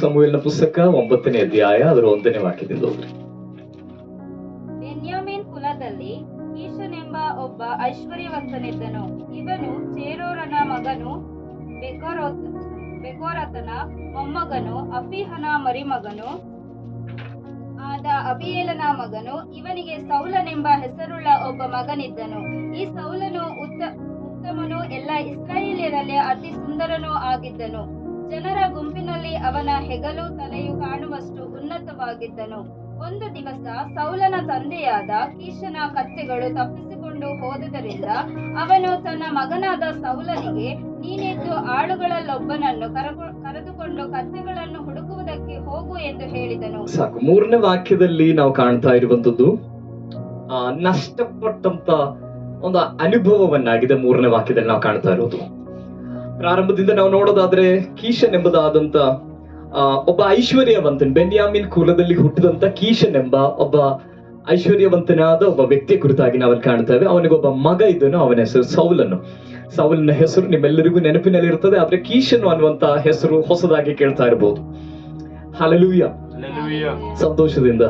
ಸಮುವೇಲನ ಪುಸ್ತಕ 9ನೇ ಅಧ್ಯಾಯ ಅದರ 1ನೇ ವಾಕ್ಯದಿಂದ ಓದ್ರಿ. ಬೆನ್ಯಾಮೀನ್ ಕುಲದಲ್ಲಿ ಕೀಷನೆಂಬ ಒಬ್ಬ ಐಶ್ವರ್ಯವಂತನಿದ್ದನು. ಇವನು ಚೇರೋರನ ಮಗನು, ಬೆಕೋರತನ ಮೊಮ್ಮಗನು, ಅಫೀಹನ ಮರಿಮಗನು ಆದ ಅಬೀಯೇಲನ ಮಗನು. ಇವನಿಗೆ ಸೌಲನೆಂಬ ಹೆಸರುಳ್ಳ ಒಬ್ಬ ಮಗನಿದ್ದನು. ಈ ಸೌಲನು ಉತ್ತಮನು, ಎಲ್ಲ ಇಸ್ರಾಯೇಲ್ಯರಲ್ಲಿ ಅತಿ ಸುಂದರನೂ ಆಗಿದ್ದನು. ಜನರ ಗುಂಪಿನಲ್ಲಿ ಅವನ ಹೆಗಲು ತಲೆಯು ಕಾಣುವಷ್ಟು ಉನ್ನತವಾಗಿದ್ದನು. ಒಂದು ದಿವಸ ಸೌಲನ ತಂದೆಯಾದ ಕೀಷನ ಕತ್ತೆಗಳು ತಪ್ಪಿಸಿಕೊಂಡು ಹೋದುದರಿಂದ ಅವನು ತನ್ನ ಮಗನಾದ ಸೌಲನಿಗೆ, ನೀನೆದ್ದು ಆಳುಗಳಲ್ಲೊಬ್ಬನನ್ನು ಕರೆದುಕೊಂಡು ಕತ್ತೆಗಳನ್ನು ಹುಡುಕುವುದಕ್ಕೆ ಹೋಗು ಎಂದು ಹೇಳಿದನು. ಸಾಕು. 3ನೇ ವಾಕ್ಯದಲ್ಲಿ ನಾವು ಕಾಣ್ತಾ ಇರುವಂತದ್ದು ನಷ್ಟಪಟ್ಟಂತ ಒಂದು ಅನುಭವವನ್ನಾಗಿದೆ. 3ನೇ ವಾಕ್ಯದಲ್ಲಿ ನಾವು ಕಾಣ್ತಾ ಇರೋದು. ಪ್ರಾರಂಭದಿಂದ ನಾವು ನೋಡೋದಾದ್ರೆ ಕೀಷನ್ ಎಂಬುದಾದಂತ ಒಬ್ಬ ಐಶ್ವರ್ಯವಂತನ್, ಬೆನ್ಯಾಮಿನ್ ಕುಲದಲ್ಲಿ ಹುಟ್ಟಿದಂತ ಕೀಷನ್ ಎಂಬ ಒಬ್ಬ ಐಶ್ವರ್ಯವಂತನಾದ ಒಬ್ಬ ವ್ಯಕ್ತಿಯ ಕುರಿತಾಗಿ ನಾವಲ್ಲಿ ಕಾಣ್ತೇವೆ. ಅವನಿಗೊಬ್ಬ ಮಗ ಇದ್ದನು, ಅವನ ಹೆಸರು ಸೌಲನು. ಸೌಲನ ಹೆಸರು ನಿಮ್ಮೆಲ್ಲರಿಗೂ ನೆನಪಿನಲ್ಲಿ ಇರ್ತದೆ, ಆದ್ರೆ ಕೀಷನು ಅನ್ನುವಂತ ಹೆಸರು ಹೊಸದಾಗಿ ಕೇಳ್ತಾ ಇರಬಹುದು. ಹಲ್ಲೆಲೂಯಾ, ಸಂತೋಷದಿಂದ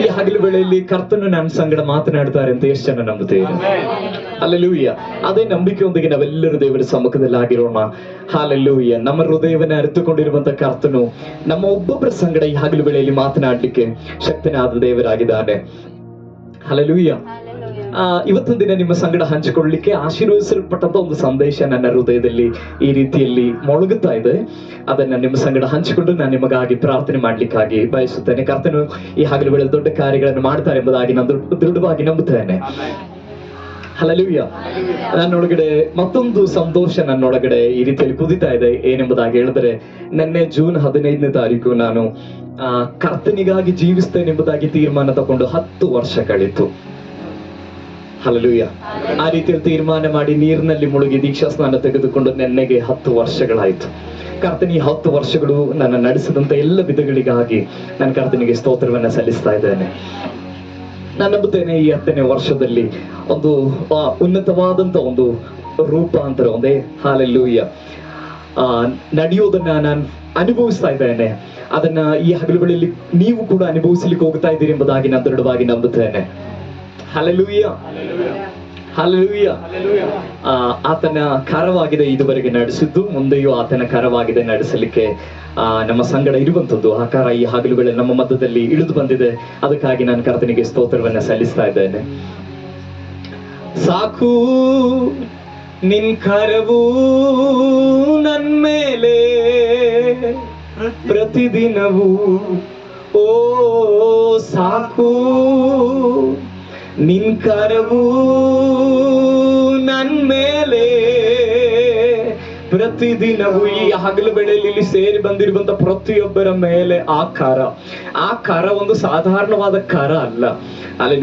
ಈ ಹಗಲು ವೇಳೆಯಲ್ಲಿ ಕರ್ತನು ನನ್ನ ಸಂಗಡ ಮಾತನಾಡ್ತಾರೆ ಅಂತ ಎಷ್ಟು ಜನ ನಂಬುತ್ತೇವೆ? ಹಲ್ಲೆಲೂಯಾ. ಅದೇ ನಂಬಿಕೆಯೊಂದಿಗೆ ನಾವೆಲ್ಲರೂ ದೇವರ ಸಮ್ಮುಖದಲ್ಲಿ ಆಗಿರೋಣ. ಹಲ್ಲೆಲೂಯಾ. ನಮ್ಮ ಹೃದಯವನ್ನ ಅರಿತುಕೊಂಡಿರುವಂತ ಕರ್ತನು ನಮ್ಮ ಒಬ್ಬೊಬ್ಬರ ಸಂಗಡ ಈ ಹಗಲು ವೇಳೆಯಲ್ಲಿ ಮಾತನಾಡ್ಲಿಕ್ಕೆ ಶಕ್ತನಾದ ದೇವರಾಗಿದ್ದಾನೆ. ಹಲ್ಲೆಲೂಯಾ. ಇವತ್ತಿನ ದಿನ ನಿಮ್ಮ ಸಂಗಡ ಹಂಚಿಕೊಳ್ಳಲಿಕ್ಕೆ ಆಶೀರ್ವದಿಸಲ್ಪಟ್ಟಂತ ಒಂದು ಸಂದೇಶ ನನ್ನ ಹೃದಯದಲ್ಲಿ ಈ ರೀತಿಯಲ್ಲಿ ಮೊಳಗುತ್ತಾ ಇದೆ. ಅದನ್ನ ನಿಮ್ಮ ಸಂಗಡ ಹಂಚಿಕೊಂಡು ನಾನು ನಿಮಗಾಗಿ ಪ್ರಾರ್ಥನೆ ಮಾಡ್ಲಿಕ್ಕಾಗಿ ಬಯಸುತ್ತೇನೆ. ಕರ್ತನು ಈ ಹಗಲು ವೇಳೆ ದೊಡ್ಡ ಕಾರ್ಯಗಳನ್ನು ಮಾಡ್ತಾರೆ ಎಂಬುದಾಗಿ ನಾನು ದೃಢವಾಗಿ ನಂಬುತ್ತೇನೆ. ಹಲ್ಲೆಲೂಯಾ. ನನ್ನೊಳಗಡೆ ಮತ್ತೊಂದು ಸಂತೋಷ ನನ್ನೊಳಗಡೆ ಈ ರೀತಿಯಲ್ಲಿ ಕುದಿತಾ ಇದೆ. ಏನೆಂಬುದಾಗಿ ಹೇಳಿದ್ರೆ, ನಿನ್ನೆ ಜೂನ್ 15ನೇ ತಾರೀಕು ನಾನು ಕರ್ತನಿಗಾಗಿ ಜೀವಿಸ್ತೇನೆ ಎಂಬುದಾಗಿ ತೀರ್ಮಾನ ತಗೊಂಡು 10 ವರ್ಷ ಕಳೀತು. ಹಲ್ಲೆಲೂಯಾ. ಆ ರೀತಿಯಲ್ಲಿ ತೀರ್ಮಾನ ಮಾಡಿ ನೀರಿನಲ್ಲಿ ಮುಳುಗಿ ದೀಕ್ಷಾ ಸ್ನಾನ ತೆಗೆದುಕೊಂಡು ನೆನ್ನೆಗೆ 10 ವರ್ಷಗಳಾಯ್ತು. ಕರ್ತನಿ 10 ವರ್ಷಗಳು ನನ್ನ ನಡೆಸಿದಂತ ಎಲ್ಲ ವಿಧಗಳಿಗಾಗಿ ನಾನು ಕರ್ತನಿಗೆ ಸ್ತೋತ್ರವನ್ನ ಸಲ್ಲಿಸ್ತಾ ಇದ್ದೇನೆ. ನಾನು ನಂಬುತ್ತೇನೆ ಈ 10ನೇ ವರ್ಷದಲ್ಲಿ ಒಂದು ಉನ್ನತವಾದಂತ ಒಂದು ರೂಪಾಂತರ ಒಂದೇ ಹಲ್ಲೆಲೂಯಾ ನಡೆಯೋದನ್ನ ನಾನು ಅನುಭವಿಸ್ತಾ ಇದ್ದೇನೆ. ಅದನ್ನ ಈ ಹಗಲುಗಳಲ್ಲಿ ನೀವು ಕೂಡ ಅನುಭವಿಸಲಿಕ್ಕೆ ಹೋಗ್ತಾ ಇದ್ದೀರಿ ಎಂಬುದಾಗಿ ನಾನು ದೃಢವಾಗಿ ನಂಬುತ್ತೇನೆ. Hallelujah, hallelujah. ಆತನ ಕರವಾಗಿದೆ ಇದುವರೆಗೆ ನಡೆಸಿದ್ದು, ಮುಂದೆಯೂ ಆತನ ಕರವಾಗಿದೆ ನಡೆಸಲಿಕ್ಕೆ ನಮ್ಮ ಸಂಗಡ ಇರುವಂತದ್ದು. ಆ ಕಾರ ಈ ಹಗಲುಗಳ ನಮ್ಮ ಮಧ್ಯದಲ್ಲಿ ಇಳಿದು ಬಂದಿದೆ. ಅದಕ್ಕಾಗಿ ನಾನು ಕರ್ತನಿಗೆ ಸ್ತೋತ್ರವನ್ನ ಸಲ್ಲಿಸ್ತಾ ಇದ್ದೇನೆ. ಸಾಕು ನಿನ್ ಕರವು ನನ್ ಮೇಲೆ ಪ್ರತಿದಿನವೂ, ಓ ಸಾಕು ನಿನ್ ಕರವು ನನ್ ಮೇಲೆ ಪ್ರತಿದಿನವೂ. ಈ ಹಗಲು ವೇಳೆಯಲ್ಲಿ ಇಲ್ಲಿ ಸೇರಿ ಬಂದಿರುವಂತ ಪ್ರತಿಯೊಬ್ಬರ ಮೇಲೆ ಆ ಕರ ಒಂದು ಸಾಧಾರಣವಾದ ಕರ ಅಲ್ಲ. ಅಲ್ಲಿ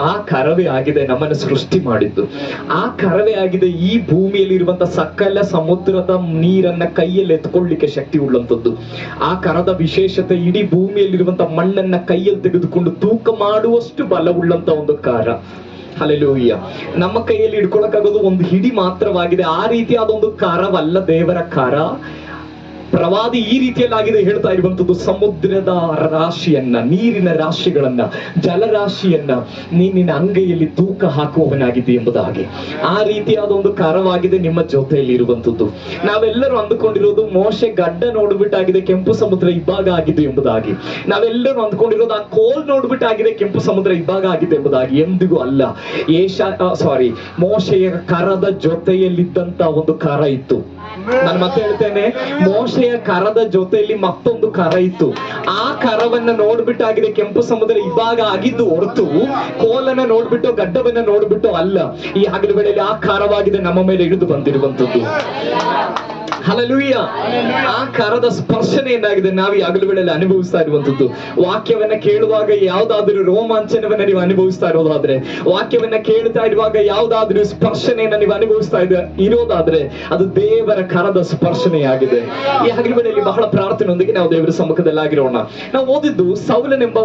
ಆ ಕರವೇ ಆಗಿದೆ ನಮ್ಮನ್ನು ಸೃಷ್ಟಿ ಮಾಡಿದ್ದು. ಆ ಕರವೇ ಆಗಿದೆ ಈ ಭೂಮಿಯಲ್ಲಿ ಇರುವಂತ ಸಕಲ ಸಮುದ್ರದ ನೀರನ್ನ ಕೈಯಲ್ಲಿ ಎತ್ಕೊಳ್ಳಿಕ್ಕೆ ಶಕ್ತಿ ಉಳ್ಳಂತದ್ದು. ಆ ಕರದ ವಿಶೇಷತೆ ಇಡೀ ಭೂಮಿಯಲ್ಲಿರುವಂತ ಮಣ್ಣನ್ನ ಕೈಯಲ್ಲಿ ತೆಗೆದುಕೊಂಡು ತೂಕ ಮಾಡುವಷ್ಟು ಬಲವುಳ್ಳಂತ ಒಂದು ಕರ. ಹಲ್ಲೆಲೂಯಾ. ನಮ್ಮ ಕೈಯಲ್ಲಿ ಹಿಡ್ಕೊಳಕ್ಕಾಗೋದು ಒಂದು ಹಿಡಿ ಮಾತ್ರವಾಗಿದೆ. ಆ ರೀತಿಯಾದ ಒಂದು ಕರವಲ್ಲ ದೇವರ ಕರ. ಪ್ರವಾದಿ ಈ ರೀತಿಯಲ್ಲಾಗಿದೆ ಹೇಳ್ತಾ ಇರುವಂತದ್ದು, ಸಮುದ್ರದ ರಾಶಿಯನ್ನ, ನೀರಿನ ರಾಶಿಗಳನ್ನ, ಜಲರಾಶಿಯನ್ನ ನಿನ್ನ ಅಂಗೈಯಲ್ಲಿ ತೂಕ ಹಾಕುವವನಾಗಿದೆ ಎಂಬುದಾಗಿ. ಆ ರೀತಿಯಾದ ಒಂದು ಕರವಾಗಿದೆ ನಿಮ್ಮ ಜೊತೆಯಲ್ಲಿ ಇರುವಂತದ್ದು. ನಾವೆಲ್ಲರೂ ಅಂದುಕೊಂಡಿರೋದು ಮೋಶೆ ಗಡ್ಡ ನೋಡ್ಬಿಟ್ಟಾಗಿದೆ ಕೆಂಪು ಸಮುದ್ರ ಇಬ್ಬಾಗ ಆಗಿದೆ ಎಂಬುದಾಗಿ. ನಾವೆಲ್ಲರೂ ಅಂದ್ಕೊಂಡಿರೋದು ಆ ಕೋಲ್ ನೋಡ್ಬಿಟ್ಟಾಗಿದೆ ಕೆಂಪು ಸಮುದ್ರ ಇಬ್ಬಾಗ ಆಗಿದೆ ಎಂಬುದಾಗಿ. ಎಂದಿಗೂ ಅಲ್ಲ. ಮೋಶೆಯ ಕರದ ಜೊತೆಯಲ್ಲಿದ್ದಂತ ಒಂದು ಕರ ಇತ್ತು. ನಾನು ಮತ್ತೆ ಹೇಳ್ತೇನೆ, ಮೋಶೆಯ ಕರದ ಜೊತೆಯಲ್ಲಿ ಮತ್ತೊಂದು ಕರ ಇತ್ತು. ಆ ಕರವನ್ನ ನೋಡ್ಬಿಟ್ಟಾಗಿದೆ ಕೆಂಪು ಸಮುದ್ರ ಇವಾಗ ಆಗಿದ್ದು ಹೊರತು ಕೋಲನ್ನ ನೋಡ್ಬಿಟ್ಟು ಗಡ್ಡವನ್ನ ನೋಡ್ಬಿಟ್ಟು ಅಲ್ಲ. ಈ ಹಗಲು ವೇಳೆಯಲ್ಲಿ ಆ ಕರವಾಗಿದೆ ನಮ್ಮ ಮೇಲೆ ಇಳಿದು ಬಂದಿರುವಂತದ್ದು. ಹಲ್ಲೆಲೂಯಾ. ಆ ಕರದ ಸ್ಪರ್ಶನೆ ಏನಾಗಿದೆ ನಾವು ಈ ಹಗಲು ವೇಳೆಯಲ್ಲಿ ಅನುಭವಿಸ್ತಾ ಇರುವಂತದ್ದು. ವಾಕ್ಯವನ್ನ ಕೇಳುವಾಗ ಯಾವ್ದಾದ್ರೂ ರೋಮಾಂಚನವನ್ನ ನೀವು ಅನುಭವಿಸ್ತಾ ಇರೋದಾದ್ರೆ, ವಾಕ್ಯವನ್ನ ಕೇಳ್ತಾ ಇರುವಾಗ ಯಾವ್ದಾದ್ರೂ ಸ್ಪರ್ಶನೆಯನ್ನ ನೀವು ಅನುಭವಿಸ್ತಾ ಇರೋದಾದ್ರೆ ಅದು ದೇವರ ಕರದ ಸ್ಪರ್ಶನೆಯಾಗಿದೆ. ಈ ಹಗಲು ವೇಳೆಯಲ್ಲಿ ಬಹಳ ಪ್ರಾರ್ಥನೆಯೊಂದಿಗೆ ನಾವು ದೇವರ ಸಮ್ಮುಖದಲ್ಲಿ ಆಗಿರೋಣ. ನಾವು ಓದಿದ್ದು ಸೌಲನೆಂಬ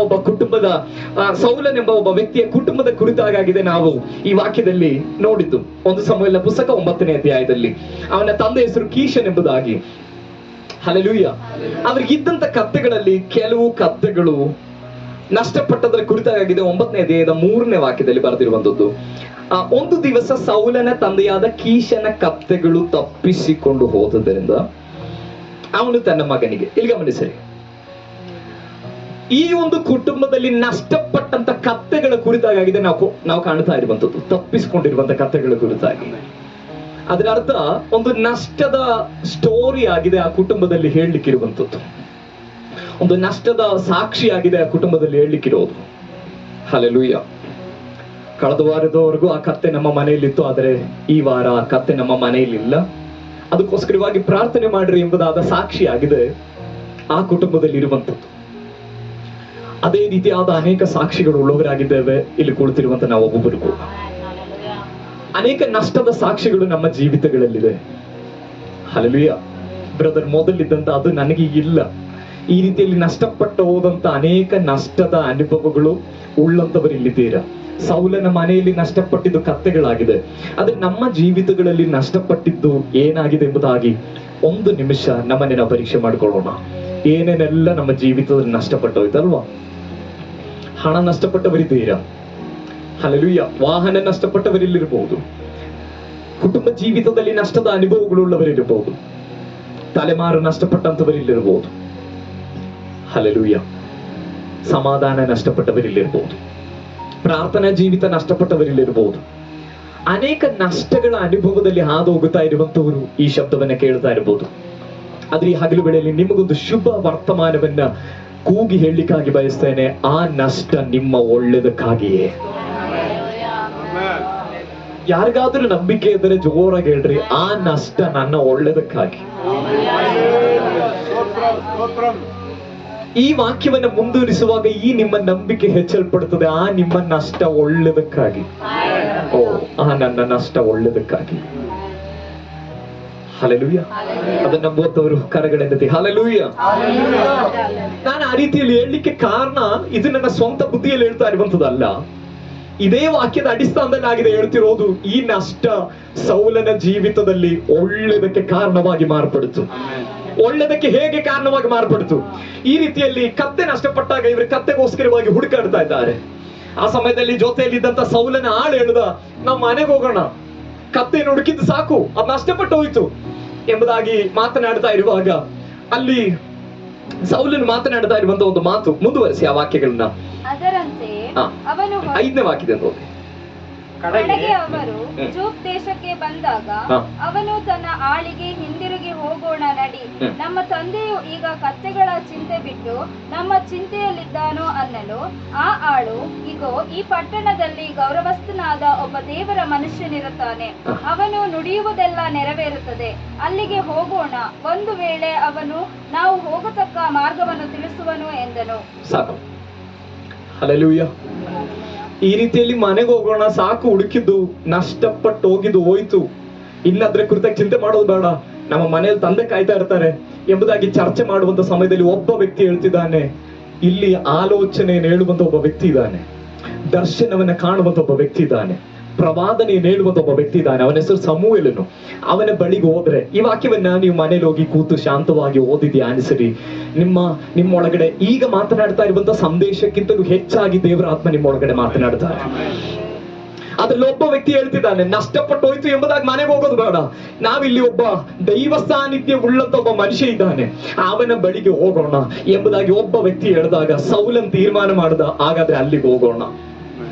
ಒಬ್ಬ ವ್ಯಕ್ತಿಯ ಕುಟುಂಬದ ಕುರಿತಾಗಿದೆ. ನಾವು ಈ ವಾಕ್ಯದಲ್ಲಿ ನೋಡಿದ್ದು 1 ಸಮುವೇಲನ ಪುಸ್ತಕ 9ನೇ ಅಧ್ಯಾಯದಲ್ಲಿ ಅವನ ತಂದೆ ಹೆಸರು ಕೀಷನ್ ಎಂಬುದಾಗಿ. ಹಲ್ಲೆಲೂಯ. ಅವ್ರಿಗಿದ್ದಂತ ಕತ್ತೆಗಳಲ್ಲಿ ಕೆಲವು ಕತ್ತೆಗಳು ನಷ್ಟಪಟ್ಟದರ ಕುರಿತಾಗಿದೆ. 9ನೇ ಅಧ್ಯಾಯದ 3ನೇ ವಾಕ್ಯದಲ್ಲಿ ಬರೆದಿರುವಂತದ್ದು, ಒಂದು ದಿವಸ ಸೌಲನ ತಂದೆಯಾದ ಕೀಷನ ಕತ್ತೆಗಳು ತಪ್ಪಿಸಿಕೊಂಡು ಹೋದದರಿಂದ ಅವನು ತನ್ನ ಮಗನಿಗೆ, ಇಲ್ಲಿ ಗಮನಿಸರಿ, ಈ ಒಂದು ಕುಟುಂಬದಲ್ಲಿ ನಷ್ಟಪಟ್ಟಂತ ಕತ್ತೆಗಳ ಕುರಿತಾಗಿದೆ ನಾವು ಕಾಣ್ತಾ ಇರುವಂತದ್ದು, ತಪ್ಪಿಸಿಕೊಂಡಿರುವಂತ ಕತ್ತೆಗಳ ಕುರಿತಾಗಿ. ಅದರ ಅರ್ಥ ಒಂದು ನಷ್ಟದ ಸ್ಟೋರಿ ಆಗಿದೆ ಆ ಕುಟುಂಬದಲ್ಲಿ ಹೇಳಲಿಕ್ಕಿರುವಂಥದ್ದು, ಒಂದು ನಷ್ಟದ ಸಾಕ್ಷಿ ಆಗಿದೆ ಆ ಕುಟುಂಬದಲ್ಲಿ ಹೇಳಲಿಕ್ಕಿರೋದು. ಹಲ್ಲೆಲೂಯ. ಕಳೆದ ವಾರದವರೆಗೂ ಆ ಕತ್ತೆ ನಮ್ಮ ಮನೆಯಲ್ಲಿತ್ತು, ಆದರೆ ಈ ವಾರ ಆ ಕತ್ತೆ ನಮ್ಮ ಮನೆಯಲ್ಲಿಲ್ಲ. ಅದಕ್ಕೋಸ್ಕರವಾಗಿ ಪ್ರಾರ್ಥನೆ ಮಾಡ್ರಿ ಎಂಬುದಾದ ಸಾಕ್ಷಿ ಆಗಿದೆ ಆ ಕುಟುಂಬದಲ್ಲಿ ಇರುವಂಥದ್ದು. ಅದೇ ರೀತಿಯಾದ ಅನೇಕ ಸಾಕ್ಷಿಗಳು ಉಳ್ಳವರಾಗಿದ್ದೇವೆ ಇಲ್ಲಿ ಕುಳಿತಿರುವಂತ ನಾವು ಒಬ್ಬೊಬ್ಬರಿಗೂ. ಅನೇಕ ನಷ್ಟದ ಸಾಕ್ಷಿಗಳು ನಮ್ಮ ಜೀವಿತಗಳಲ್ಲಿದೆ. ಹಲ್ಲೆಲೂಯ. ಬ್ರದರ್, ಮೊದಲಿದ್ದಂತ ಅದು ನನಗೆ ಇಲ್ಲ. ಈ ರೀತಿಯಲ್ಲಿ ನಷ್ಟಪಟ್ಟು ಹೋದಂತ ಅನೇಕ ನಷ್ಟದ ಅನುಭವಗಳು ಉಳ್ಳಂತವರು ಇಲ್ಲಿದ್ದೀರಾ. ಸೌಲನ ಮನೆಯಲ್ಲಿ ನಷ್ಟಪಟ್ಟಿದ್ದು ಕತ್ತೆಗಳಾಗಿದೆ, ಆದ್ರೆ ನಮ್ಮ ಜೀವಿತಗಳಲ್ಲಿ ನಷ್ಟಪಟ್ಟಿದ್ದು ಏನಾಗಿದೆ ಎಂಬುದಾಗಿ ಒಂದು ನಿಮಿಷ ನಮ್ಮನ್ನೇ ನಾವು ಪರೀಕ್ಷೆ ಮಾಡ್ಕೊಳ್ಳೋಣ. ಏನೇನೆಲ್ಲ ನಮ್ಮ ಜೀವಿತದಲ್ಲಿ ನಷ್ಟಪಟ್ಟೋಯ್ತಲ್ವಾ? ಹಣ ನಷ್ಟಪಟ್ಟವರಿದ್ದೀರಾ. ಹಲ್ಲೆಲೂಯ. ವಾಹನ ನಷ್ಟಪಟ್ಟವರಿಲ್ಲಿರಬಹುದು, ಕುಟುಂಬ ಜೀವಿತದಲ್ಲಿ ನಷ್ಟದ ಅನುಭವಗಳುಳ್ಳವರಿರಬಹುದು, ತಲೆಮಾರು ನಷ್ಟಪಟ್ಟಂತವರಿಲ್ಲಿರಬಹುದು. ಹಲ್ಲೆಲೂಯ. ಸಮಾಧಾನ ನಷ್ಟಪಟ್ಟವರಿಲ್ಲಿರಬಹುದು, ಪ್ರಾರ್ಥನಾ ಜೀವಿತ ನಷ್ಟಪಟ್ಟವರಿಲ್ಲಿರಬಹುದು. ಅನೇಕ ನಷ್ಟಗಳ ಅನುಭವದಲ್ಲಿ ಹಾದು ಹೋಗುತ್ತಾ ಇರುವಂತವರು ಈ ಶಬ್ದವನ್ನ ಕೇಳ್ತಾ ಇರಬಹುದು. ಆದ್ರೆ ಈ ಹಗಲು ವೇಳೆಯಲ್ಲಿ ನಿಮಗೊಂದು ಶುಭ ವರ್ತಮಾನವನ್ನ ಕೂಗಿ ಹೇಳಲಿಕ್ಕಾಗಿ ಬಯಸ್ತೇನೆ. ಆ ನಷ್ಟ ನಿಮ್ಮ ಒಳ್ಳೆದಕ್ಕಾಗಿಯೇ. ಯಾರಿಗಾದ್ರೂ ನಂಬಿಕೆ ಇದ್ದರೆ ಜೋರಾಗಿ ಹೇಳ್ರಿ, ಆ ನಷ್ಟ ನನ್ನ ಒಳ್ಳೆದಕ್ಕಾಗಿ. ಈ ವಾಕ್ಯವನ್ನ ಮುಂದುವರಿಸುವಾಗ ಈ ನಿಮ್ಮ ನಂಬಿಕೆ ಹೆಚ್ಚಲ್ಪಡುತ್ತದೆ. ಆ ನಿಮ್ಮ ನಷ್ಟ ಒಳ್ಳೆದಕ್ಕಾಗಿ. ಓ, ಆ ನನ್ನ ನಷ್ಟ ಒಳ್ಳೆದಕ್ಕಾಗಿ. ಹಲ್ಲೆಲೂಯ. ಅದನ್ನ ನಂಬುವವರು ಕರಗಳೆಂದತಿ. ಹಲ್ಲೆಲೂಯ. ನಾನು ಆ ರೀತಿಯಲ್ಲಿ ಹೇಳಲಿಕ್ಕೆ ಕಾರಣ ಇದು ನನ್ನ ಸ್ವಂತ ಬುದ್ಧಿಯಲ್ಲಿ ಹೇಳ್ತಾ ಇರುವಂತದಲ್ಲ, ಇದೇ ವಾಕ್ಯದ ಅಡಿಸ್ಥಾನದಲ್ಲಿ ಆಗಿದೆ ಹೇಳ್ತಿರೋದು. ಈ ನಷ್ಟ ಸೌಲನ ಜೀವಿತದಲ್ಲಿ ಒಳ್ಳೆದಕ್ಕೆ ಕಾರಣವಾಗಿ ಮಾರ್ಪಡಿತು. ಒಳ್ಳೆದಕ್ಕೆ ಹೇಗೆ ಕಾರಣವಾಗಿ ಮಾರ್ಪಡಿತು? ಈ ರೀತಿಯಲ್ಲಿ ಕತ್ತೆ ನಷ್ಟಪಟ್ಟಾಗ ಇವರು ಕತ್ತೆಗೋಸ್ಕರವಾಗಿ ಹುಡುಕಾಡ್ತಾ ಇದ್ದಾರೆ. ಆ ಸಮಯದಲ್ಲಿ ಜೊತೆಯಲ್ಲಿದ್ದಂತ ಸೌಲನ ಆಳು ಹೇಳ್ದ, ನಾವು ಮನೆಗೆ ಹೋಗೋಣ, ಕತ್ತೆಯನ್ನು ಹುಡುಕಿದ್ದು ಸಾಕು, ಅದು ನಷ್ಟಪಟ್ಟು ಹೋಯ್ತು ಎಂಬುದಾಗಿ ಮಾತನಾಡ್ತಾ ಇರುವಾಗ ಅಲ್ಲಿ ಸೌಲನು ಮಾತನಾಡ್ತಾ ಇರುವಂತ ಒಂದು ಮಾತು ಮುಂದುವರಿಸಿ ಆ ವಾಕ್ಯಗಳನ್ನ. ಅದರಂತೆ ಅವನು 5ನೇ ವಾಕ್ಯದಿಂದ ಓದಿ. ಕಡೆಗೆ ಅವರು ಜೂಫ್ ದೇಶಕ್ಕೆ ಬಂದಾಗ ಅವನು ತನ್ನ ಆಳಿಗೆ ಹಿಂದಿರುಗಿ ಹೋಗೋಣ ನಡಿ, ನಮ್ಮ ತಂದೆಯು ಈಗ ಕತ್ತೆಗಳ ಚಿಂತೆ ಬಿಟ್ಟು ನಮ್ಮ ಚಿಂತೆಯಲ್ಲಿದ್ದಾನೋ ಅನ್ನಲು ಆ ಆಳು, ಇಗೋ ಈ ಪಟ್ಟಣದಲ್ಲಿ ಗೌರವಸ್ಥನಾದ ಒಬ್ಬ ದೇವರ ಮನುಷ್ಯನಿರುತ್ತಾನೆ, ಅವನು ನುಡಿಯುವುದೆಲ್ಲ ನೆರವೇರುತ್ತದೆ, ಅಲ್ಲಿಗೆ ಹೋಗೋಣ, ಒಂದು ವೇಳೆ ಅವನು ನಾವು ಹೋಗತಕ್ಕ ಮಾರ್ಗವನ್ನು ತಿಳಿಸುವನು ಎಂದನು. ಸಾಕು. ಹಲ್ಲೆಲೂಯ. ಈ ರೀತಿಯಲ್ಲಿ ಮನೆಗೆ ಹೋಗೋಣ, ಸಾಕು, ಹುಡುಕಿದ್ದು ನಷ್ಟಪಟ್ಟು ಹೋಗಿದ್ದು ಹೋಯ್ತು, ಇನ್ನಾದ್ರೆ ಕುರಿತಾಗಿ ಚಿಂತೆ ಮಾಡೋದು ಬೇಡ, ನಮ್ಮ ಮನೆಯಲ್ಲಿ ತಂದೆ ಕಾಯ್ತಾ ಇರ್ತಾರೆ ಎಂಬುದಾಗಿ ಚರ್ಚೆ ಮಾಡುವಂತ ಸಮಯದಲ್ಲಿ ಒಬ್ಬ ವ್ಯಕ್ತಿ ಹೇಳ್ತಿದ್ದಾನೆ, ಇಲ್ಲಿ ಆಲೋಚನೆಯನ್ನು ಹೇಳುವಂತ ಒಬ್ಬ ವ್ಯಕ್ತಿ ಇದ್ದಾನೆ, ದರ್ಶನವನ್ನ ಕಾಣುವಂತ ಒಬ್ಬ ವ್ಯಕ್ತಿ ಇದ್ದಾನೆ, ಪ್ರವಾದನೆಯನ್ನು ಹೇಳುವಂತ ಒಬ್ಬ ವ್ಯಕ್ತಿ ಇದ್ದಾನೆ, ಅವನ ಹೆಸರು ಸಮೂವೇಲನು. ಅವನ ಬಳಿಗೆ ಹೋದ್ರೆ ಈ ವಾಕ್ಯವನ್ನ ನೀವು ಮನೇಲಿ ಹೋಗಿ ಕೂತು ಶಾಂತವಾಗಿ ಓದಿ ಧ್ಯಾನಿಸಿರಿ. ನಿಮ್ಮೊಳಗಡೆ ಈಗ ಮಾತನಾಡ್ತಾ ಇರುವಂತ ಸಂದೇಶಕ್ಕಿಂತಲೂ ಹೆಚ್ಚಾಗಿ ದೇವರ ಆತ್ಮ ನಿಮ್ಮೊಳಗಡೆ ಮಾತನಾಡ್ತಾರೆ. ಅದ್ರಲ್ಲಿ ಒಬ್ಬ ವ್ಯಕ್ತಿ ಹೇಳ್ತಿದ್ದಾನೆ, ನಷ್ಟಪಟ್ಟು ಹೋಯ್ತು ಎಂಬುದಾಗಿ ಮನೆಗೆ ಹೋಗೋದು ಬೇಡ, ನಾವಿಲ್ಲಿ ಒಬ್ಬ ದೈವ ಸಾನ್ನಿಧ್ಯ ಉಳ್ಳಂತ ಒಬ್ಬ ಮನುಷ್ಯ ಇದ್ದಾನೆ, ಅವನ ಬಳಿಗೆ ಹೋಗೋಣ ಎಂಬುದಾಗಿ ಒಬ್ಬ ವ್ಯಕ್ತಿ ಹೇಳಿದಾಗ ಸೌಲನ್ ತೀರ್ಮಾನ ಮಾಡ್ದ, ಹಾಗಾದ್ರೆ ಅಲ್ಲಿಗೆ ಹೋಗೋಣ.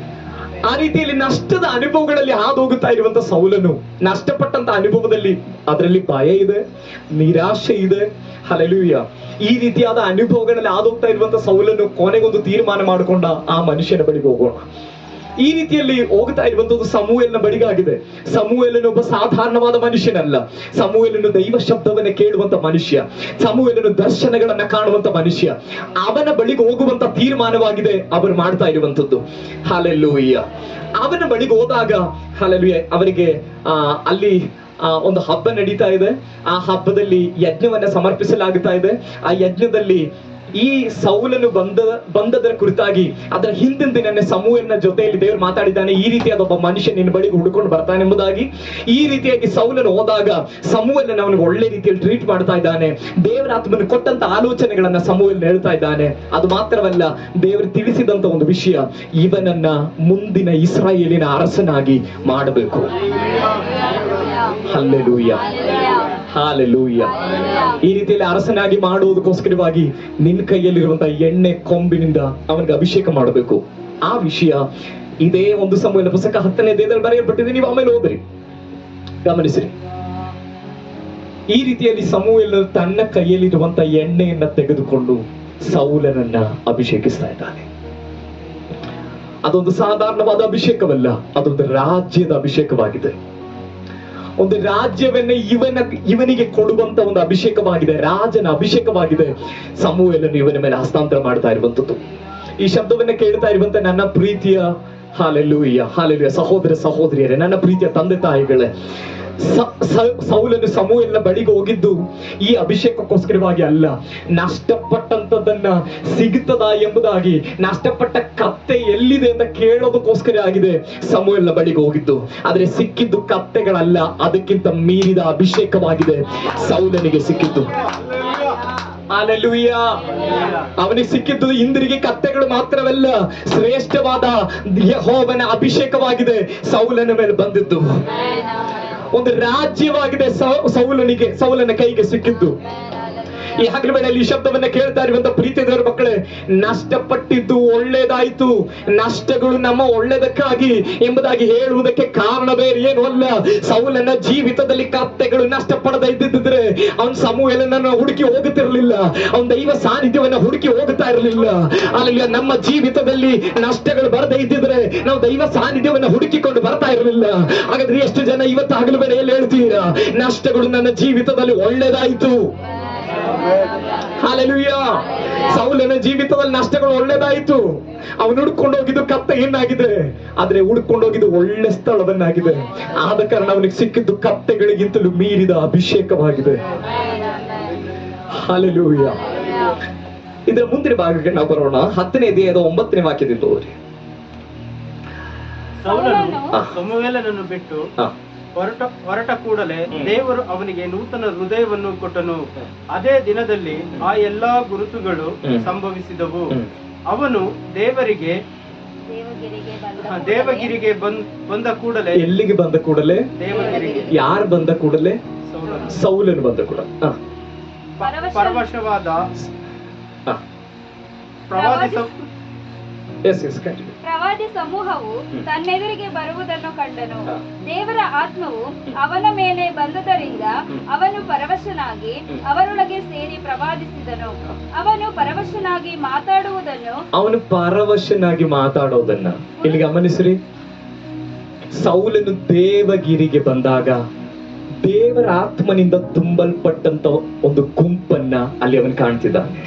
ಆ ರೀತಿಯಲ್ಲಿ ನಷ್ಟದ ಅನುಭವಗಳಲ್ಲಿ ಹಾದು ಹೋಗುತ್ತಾ ಇರುವಂತ ಸೌಲನು ನಷ್ಟಪಟ್ಟಂತ ಅನುಭವದಲ್ಲಿ ಅದರಲ್ಲಿ ಭಯ ಇದೆ, ನಿರಾಶೆ ಇದೆ. ಹಲ್ಲೆಲೂಯ. ಈ ರೀತಿಯಾದ ಅನುಭವಗಳಲ್ಲಿ ಹಾದು ಹೋಗ್ತಾ ಇರುವಂತ ಸೌಲನು ಕೊನೆಗೊಂದು ತೀರ್ಮಾನ ಮಾಡಿಕೊಂಡ, ಆ ಮನುಷ್ಯನ ಬಳಿಗೆ ಹೋಗೋಣ. ಈ ರೀತಿಯಲ್ಲಿ ಹೋಗ್ತಾ ಇರುವಂತದ್ದು ಸಮೂವೇಲನ ಬಳಿಗಾಗಿದೆ. ಸಮೂವೇಲನು ಒಬ್ಬ ಸಾಧಾರಣವಾದ ಮನುಷ್ಯನಲ್ಲ, ಸಮೂವೇಲನು ದೈವ ಶಬ್ದವನ್ನ ಕೇಳುವಂತ ಮನುಷ್ಯ, ಸಮೂವೇಲನು ದರ್ಶನಗಳನ್ನ ಕಾಣುವಂತ ಮನುಷ್ಯ. ಅವನ ಬಳಿಗೆ ಹೋಗುವಂತ ತೀರ್ಮಾನವಾಗಿದೆ ಅವರು ಮಾಡ್ತಾ ಇರುವಂತದ್ದು. ಹಲ್ಲೆಲೂಯ. ಅವನ ಬಳಿಗೆ ಹೋದಾಗ ಹಲ್ಲೆಲೂಯ ಅವರಿಗೆ ಅಲ್ಲಿ ಒಂದು ಹಬ್ಬ ನಡೀತಾ ಇದೆ. ಆ ಹಬ್ಬದಲ್ಲಿ ಯಜ್ಞವನ್ನ ಸಮರ್ಪಿಸಲಾಗುತ್ತಾ ಇದೆ. ಆ ಯಜ್ಞದಲ್ಲಿ ಈ ಸೌಲನು ಬಂದದರ ಕುರಿತಾಗಿ ಅದರ ಹಿಂದಿನ ದಿನನೇ ಸಮೂಹನ ಜೊತೆಯಲ್ಲಿ ದೇವರು ಮಾತಾಡಿದ್ದಾನೆ, ಈ ರೀತಿಯಾದ ಒಬ್ಬ ಮನುಷ್ಯ ನಿನ್ನ ಬಳಿಗೆ ಹುಡುಕೊಂಡು ಬರ್ತಾನೆ ಎಂಬುದಾಗಿ. ಈ ರೀತಿಯಾಗಿ ಸೌಲನು ಹೋದಾಗ ಸಮೂಹನ ಅವನಿಗೆ ಒಳ್ಳೆ ರೀತಿಯಲ್ಲಿ ಟ್ರೀಟ್ ಮಾಡ್ತಾ ಇದ್ದಾನೆ. ದೇವರ ಆತ್ಮನು ಕೊಟ್ಟಂತ ಆಲೋಚನೆಗಳನ್ನ ಸಮೂಹನ ಹೇಳ್ತಾ ಇದ್ದಾನೆ. ಅದು ಮಾತ್ರವಲ್ಲ, ದೇವರು ತಿಳಿಸಿದಂತ ಒಂದು ವಿಷಯ, ಇವನನ್ನ ಮುಂದಿನ ಇಸ್ರಾಯೇಲಿನ ಅರಸನಾಗಿ ಮಾಡಬೇಕು. Hallelujah, hallelujah. ಈ ರೀತಿಯಲ್ಲಿ ಅರಸನಾಗಿ ಮಾಡುವುದಕ್ಕೋಸ್ಕರವಾಗಿ ನಿನ್ನ ಕೈಯಲ್ಲಿರುವಂತಹ ಎಣ್ಣೆ ಕೊಂಬಿನಿಂದ ಅವನಿಗೆ ಅಭಿಷೇಕ ಮಾಡಬೇಕು. ಆ ವಿಷಯ ಇದೇ ಒಂದು ಸಮೂಹದ ಪುಸ್ತಕ 10ನೇ ಅಧ್ಯಾಯದಲ್ಲಿ ಬರೆಯಲ್ಪಟ್ಟಿದೆ. ನೀವು ಆಮೇಲೆ ಓದ್ರಿ, ಗಮನಿಸಿರಿ. ಈ ರೀತಿಯಲ್ಲಿ ಸಮೂಹದಲ್ಲಿ ತನ್ನ ಕೈಯಲ್ಲಿರುವಂತಹ ಎಣ್ಣೆಯನ್ನ ತೆಗೆದುಕೊಂಡು ಸೌಲನನ್ನ ಅಭಿಷೇಕಿಸ್ತಾ ಇದ್ದಾನೆ. ಅದೊಂದು ಸಾಧಾರಣವಾದ ಅಭಿಷೇಕವಲ್ಲ, ಅದೊಂದು ರಾಜ್ಯದ ಅಭಿಷೇಕವಾಗಿದೆ. ಒಂದು ರಾಜ್ಯವನ್ನೇ ಇವನಿಗೆ ಕೊಡುವಂತ ಒಂದು ಅಭಿಷೇಕವಾಗಿದೆ, ರಾಜನ ಅಭಿಷೇಕವಾಗಿದೆ. ಸಮೂಹವನ್ನು ಇವನ ಮೇಲೆ ಹಸ್ತಾಂತರ ಮಾಡ್ತಾ ಇರುವಂತದ್ದು. ಈ ಶಬ್ದವನ್ನ ಕೇಳ್ತಾ ಇರುವಂತ ನನ್ನ ಪ್ರೀತಿಯ ಹಾಲೆಲೂಯ ಹಾಲೆಲೂಯ ಸಹೋದರ ಸಹೋದರಿಯರೇ, ನನ್ನ ಪ್ರೀತಿಯ ತಂದೆ ತಾಯಿಗಳೇ, ಸೌಲನು ಸಮೂಹನ ಬಳಿಗೆ ಹೋಗಿದ್ದು ಈ ಅಭಿಷೇಕಕ್ಕೋಸ್ಕರವಾಗಿ ಅಲ್ಲ, ನಷ್ಟಪಟ್ಟಂತದನ್ನ ಸಿಗುತ್ತದಾ ಎಂಬುದಾಗಿ, ನಷ್ಟಪಟ್ಟ ಕತ್ತೆ ಎಲ್ಲಿದೆ ಅಂತ ಕೇಳೋದಕ್ಕೋಸ್ಕರ ಆಗಿದೆ ಸಮೂಹನ ಬಳಿಗೆ ಹೋಗಿದ್ದು. ಆದ್ರೆ ಸಿಕ್ಕಿದ್ದು ಕತ್ತೆಗಳಲ್ಲ, ಅದಕ್ಕಿಂತ ಮೀರಿದ ಅಭಿಷೇಕವಾಗಿದೆ ಸೌಲನಿಗೆ ಸಿಕ್ಕಿದ್ದು. ಹಲ್ಲೆಲೂಯಾ. ಅವನಿಗೆ ಸಿಕ್ಕಿದ್ದು ಇಂದ್ರಿಗೆ ಕತ್ತೆಗಳು ಮಾತ್ರವಲ್ಲ, ಶ್ರೇಷ್ಠವಾದ ಯೆಹೋವನ ಅಭಿಷೇಕವಾಗಿದೆ ಸೌಲನ ಮೇಲೆ ಬಂದಿದ್ದು. ಒಂದು ರಾಜ್ಯವಾಗಿದೆ ಸೌಲನ ಕೈಗೆ ಸಿಕ್ಕಿದ್ದು. ಈ ಹಗಲು ವೇಳೆಯಲ್ಲಿ ಈ ಶಬ್ದವನ್ನ ಕೇಳ್ತಾ ಇರುವಂತ ಪ್ರೀತಿಯದವರ ಮಕ್ಕಳೇ, ನಷ್ಟಪಟ್ಟಿದ್ದು ಒಳ್ಳೇದಾಯ್ತು, ನಷ್ಟಗಳು ನಮ್ಮ ಒಳ್ಳೇದಕ್ಕಾಗಿ ಎಂಬುದಾಗಿ ಹೇಳುವುದಕ್ಕೆ ಕಾರಣ ಬೇರೆ ಏನೂ ಅಲ್ಲ. ಸೌಲನ ಜೀವಿತದಲ್ಲಿ ಕತ್ತೆಗಳು ನಷ್ಟಪಡದ ಇದ್ದಿದ್ರೆ ಅವನ್ ಸಮೂಹನ ಹುಡುಕಿ ಹೋಗುತ್ತಿರಲಿಲ್ಲ, ಅವನ್ ದೈವ ಸಾನ್ನಿಧ್ಯವನ್ನ ಹುಡುಕಿ ಹೋಗುತ್ತಾ ಇರಲಿಲ್ಲ. ಅಲ್ಲಿ ನಮ್ಮ ಜೀವಿತದಲ್ಲಿ ನಷ್ಟಗಳು ಬರದೇ ಇದ್ದಿದ್ರೆ ನಾವು ದೈವ ಸಾನ್ನಿಧ್ಯವನ್ನ ಹುಡುಕಿಕೊಂಡು ಬರ್ತಾ ಇರಲಿಲ್ಲ. ಹಾಗಾದ್ರೆ ಎಷ್ಟು ಜನ ಇವತ್ತು ಹಗಲು ವೇಳೆಯಲ್ಲಿ ಹೇಳ್ತೀರಾ, ನಷ್ಟಗಳು ನನ್ನ ಜೀವಿತದಲ್ಲಿ ಒಳ್ಳೇದಾಯ್ತು? ಹಲ್ಲೆಲೂಯಾ. ಸೌಲನ ಜೀವಿತದಲ್ಲಿ ನಷ್ಟಗಳು ಒಳ್ಳೇದಾಯ್ತು. ಅವನು ಹುಡ್ಕೊಂಡು ಹೋಗಿದ್ದು ಕತ್ತೆ ಏನಾಗಿದೆ, ಆದ್ರೆ ಹುಡ್ಕೊಂಡು ಹೋಗಿದ್ದು ಒಳ್ಳೆ ಸ್ಥಳವನ್ನಾಗಿದೆ. ಆದ ಕಾರಣ ಅವನಿಗೆ ಸಿಕ್ಕಿದ್ದು ಕತ್ತೆಗಳಿಗಿಂತಲೂ ಮೀರಿದ ಅಭಿಷೇಕವಾಗಿದೆ. ಹಲ್ಲೆಲೂಯಾ. ಇದರ ಮುಂದಿನ ಭಾಗಕ್ಕೆ ನಾವು ಬರೋಣ. 10ನೇ ಅಧ್ಯಾಯದ 9ನೇ ವಾಕ್ಯದಿಂದ ಓದಿ. ಸೌಲನು ಸಮುವೇಲನನ್ನು ಬಿಟ್ಟು ಹೊರಟ ಕೂಡಲೇ ದೇವರು ಅವನಿಗೆ ನೂತನ ಹೃದಯವನ್ನು ಕೊಟ್ಟನು. ಅದೇ ದಿನದಲ್ಲಿ ಆ ಎಲ್ಲಾ ಗುರುತುಗಳು ಸಂಭವಿಸಿದವು. ಅವನು ದೇವಗಿರಿಗೆ ಬಂದ ಕೂಡಲೇ. ಎಲ್ಲಿಗೆ ಬಂದ ಕೂಡಲೇ? ದೇವಗಿರಿಗೆ. ಯಾರು ಬಂದ ಕೂಡಲೇ? ಸೌಲನು ಬಂದ ಕೂಡಲೇ ಪರವಶವಾದ ಪ್ರವಾದಿ ಸಮೂಹವು ತನ್ನೆದುರಿಗೆ ಬರುವುದನ್ನು ಕಂಡನು. ದೇವರ ಆತ್ಮವು ಅವನ ಮೇಲೆ ಬಂದದರಿಂದ ಅವನು ಪರವಶನಾಗಿ ಅವರೊಳಗೆ ಸೇರಿ ಪ್ರವಾದಿಸಿದನು. ಅವನು ಪರವಶನಾಗಿ ಮಾತಾಡೋದನ್ನ ಇಲ್ಲಿ ಗಮನಿಸ್ರಿ. ಸೌಲನು ದೇವಗಿರಿಗೆ ಬಂದಾಗ ದೇವರ ಆತ್ಮನಿಂದ ತುಂಬಲ್ಪಟ್ಟಂತ ಒಂದು ಗುಂಪನ್ನ ಅಲ್ಲಿ ಅವನು ಕಾಣ್ತಿದ್ದಾನೆ.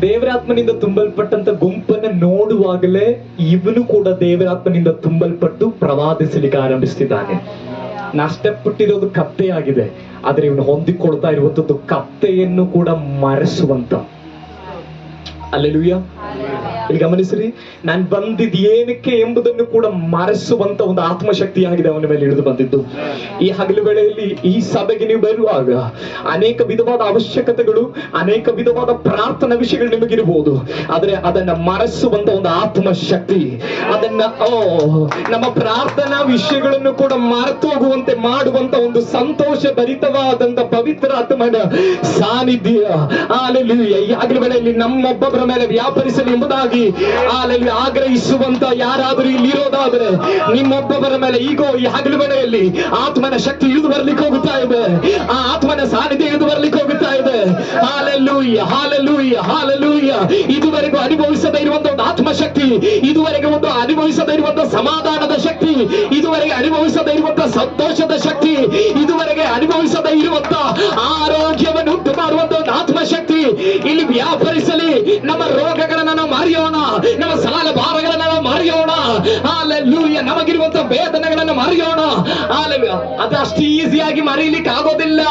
ದೇವರಾತ್ಮನಿಂದ ತುಂಬಲ್ಪಟ್ಟಂತ ಗುಂಪನ್ನ ನೋಡುವಾಗಲೇ ಇವನು ಕೂಡ ದೇವರಾತ್ಮನಿಂದ ತುಂಬಲ್ಪಟ್ಟು ಪ್ರವಾದಿಸಲಿಕ್ಕೆ ಆರಂಭಿಸ್ತಿದ್ದಾನೆ. ನಷ್ಟಪಟ್ಟಿರೋದು ಕತ್ತೆಯಾಗಿದೆ, ಆದ್ರೆ ಇವನು ಹೊಂದಿಕೊಳ್ತಾ ಇರುವಂತದ್ದು ಕತ್ತೆಯನ್ನು ಕೂಡ ಮರೆಸುವಂತ. ಹಲ್ಲೆಲೂಯಾ. ಇಲ್ಲಿ ಗಮನಿಸ್ರಿ, ನಾನು ಬಂದಿದ್ ಏನಕ್ಕೆ ಎಂಬುದನ್ನು ಕೂಡ ಮರೆಸುವಂತ ಒಂದು ಆತ್ಮಶಕ್ತಿಯಾಗಿದೆ ಅವನ ಮೇಲೆ ಇಳಿದು ಬಂದಿದ್ದು. ಈ ಹಗಲು ವೇಳೆಯಲ್ಲಿ ಈ ಸಭೆಗೆ ನೀವು ಬರುವಾಗ ಅನೇಕ ವಿಧವಾದ ಅವಶ್ಯಕತೆಗಳು, ಅನೇಕ ವಿಧವಾದ ಪ್ರಾರ್ಥನಾ ವಿಷಯಗಳು ನಿಮಗಿರಬಹುದು, ಆದ್ರೆ ಅದನ್ನ ಮರೆಸುವಂತ ಒಂದು ಆತ್ಮಶಕ್ತಿ, ಅದನ್ನ ನಮ್ಮ ಪ್ರಾರ್ಥನಾ ವಿಷಯಗಳನ್ನು ಕೂಡ ಮರೆತು ಹೋಗುವಂತೆ ಮಾಡುವಂತ ಒಂದು ಸಂತೋಷ ಭರಿತವಾದಂತ ಪವಿತ್ರ ಆತ್ಮನ ಸಾನ್ನಿಧ್ಯ ಹಲ್ಲೆಲೂಯಾ ಈ ಹಗಲು ವೇಳೆಯಲ್ಲಿ ನಮ್ಮೊಬ್ಬೊಬ್ಬರ ಮೇಲೆ ವ್ಯಾಪರಿಸಲಿ ಎಂಬುದಾಗಿ ಆಗ್ರಹಿಸುವಂತ ಯಾರಾದರೂ ಇಲ್ಲಿ ಇರೋದಾದ್ರೆ ನಿಮ್ಮೊಬ್ಬೊಬ್ಬರ ಮೇಲೆ ಈಗೋ ಈ ಹಗಲು ವೇಳೆಯಲ್ಲಿ ಆತ್ಮನ ಶಕ್ತಿ ಇಳಿದು ಬರ್ಲಿಕ್ಕೆ ಹೋಗುತ್ತಾ ಇದೆ. ಆ ಆತ್ಮನ ಸಾನ್ನಿಧ್ಯ ಇಳಿದು ಬರ್ಲಿಕ್ಕೆ ಹೋಗುತ್ತಾ ಇದೆ. Hallelujah hallelujah hallelujah. ಇದುವರೆಗೂ ಅನುಭವಿಸದೇ ಇರುವಂತ ಒಂದು ಆತ್ಮಶಕ್ತಿ, ಇದುವರೆಗೆ ಒಂದು ಅನುಭವಿಸದೇ ಇರುವಂತ ಸಮಾಧಾನದ ಶಕ್ತಿ, ಇದುವರೆಗೆ ಅನುಭವಿಸದೇ ಇರುವಂತ ಸಂತೋಷದ ಶಕ್ತಿ, ಇದುವರೆಗೆ ಅನುಭವಿಸದೇ ಇರುವಂತ ಆರೋಗ್ಯವನ್ನು ಉಂಟು ಮಾಡುವಂತ ಒಂದು ಆತ್ಮಶಕ್ತಿ ಇಲ್ಲಿ ವ್ಯಾಪರಿಸಲಿ. ನಮ್ಮ ರೋಗಗಳನ್ನ ನಾವು ಮರೆಯೋಣ, ನಮ್ಮ ಸಾಲ ಭಾರಗಳನ್ನ ನಾವು ಮರೆಯೋಣ. ಹಲ್ಲೆಲೂಯಾ. ನಮಗೆ ನಮಗಿರುವಂತ ವೇದನೆಗಳನ್ನ ಮರೆಯೋಣ. ಅದು ಅಷ್ಟು ಈಸಿಯಾಗಿ ಮರೀಲಿಕ್ಕೆ ಆಗೋದಿಲ್ಲ.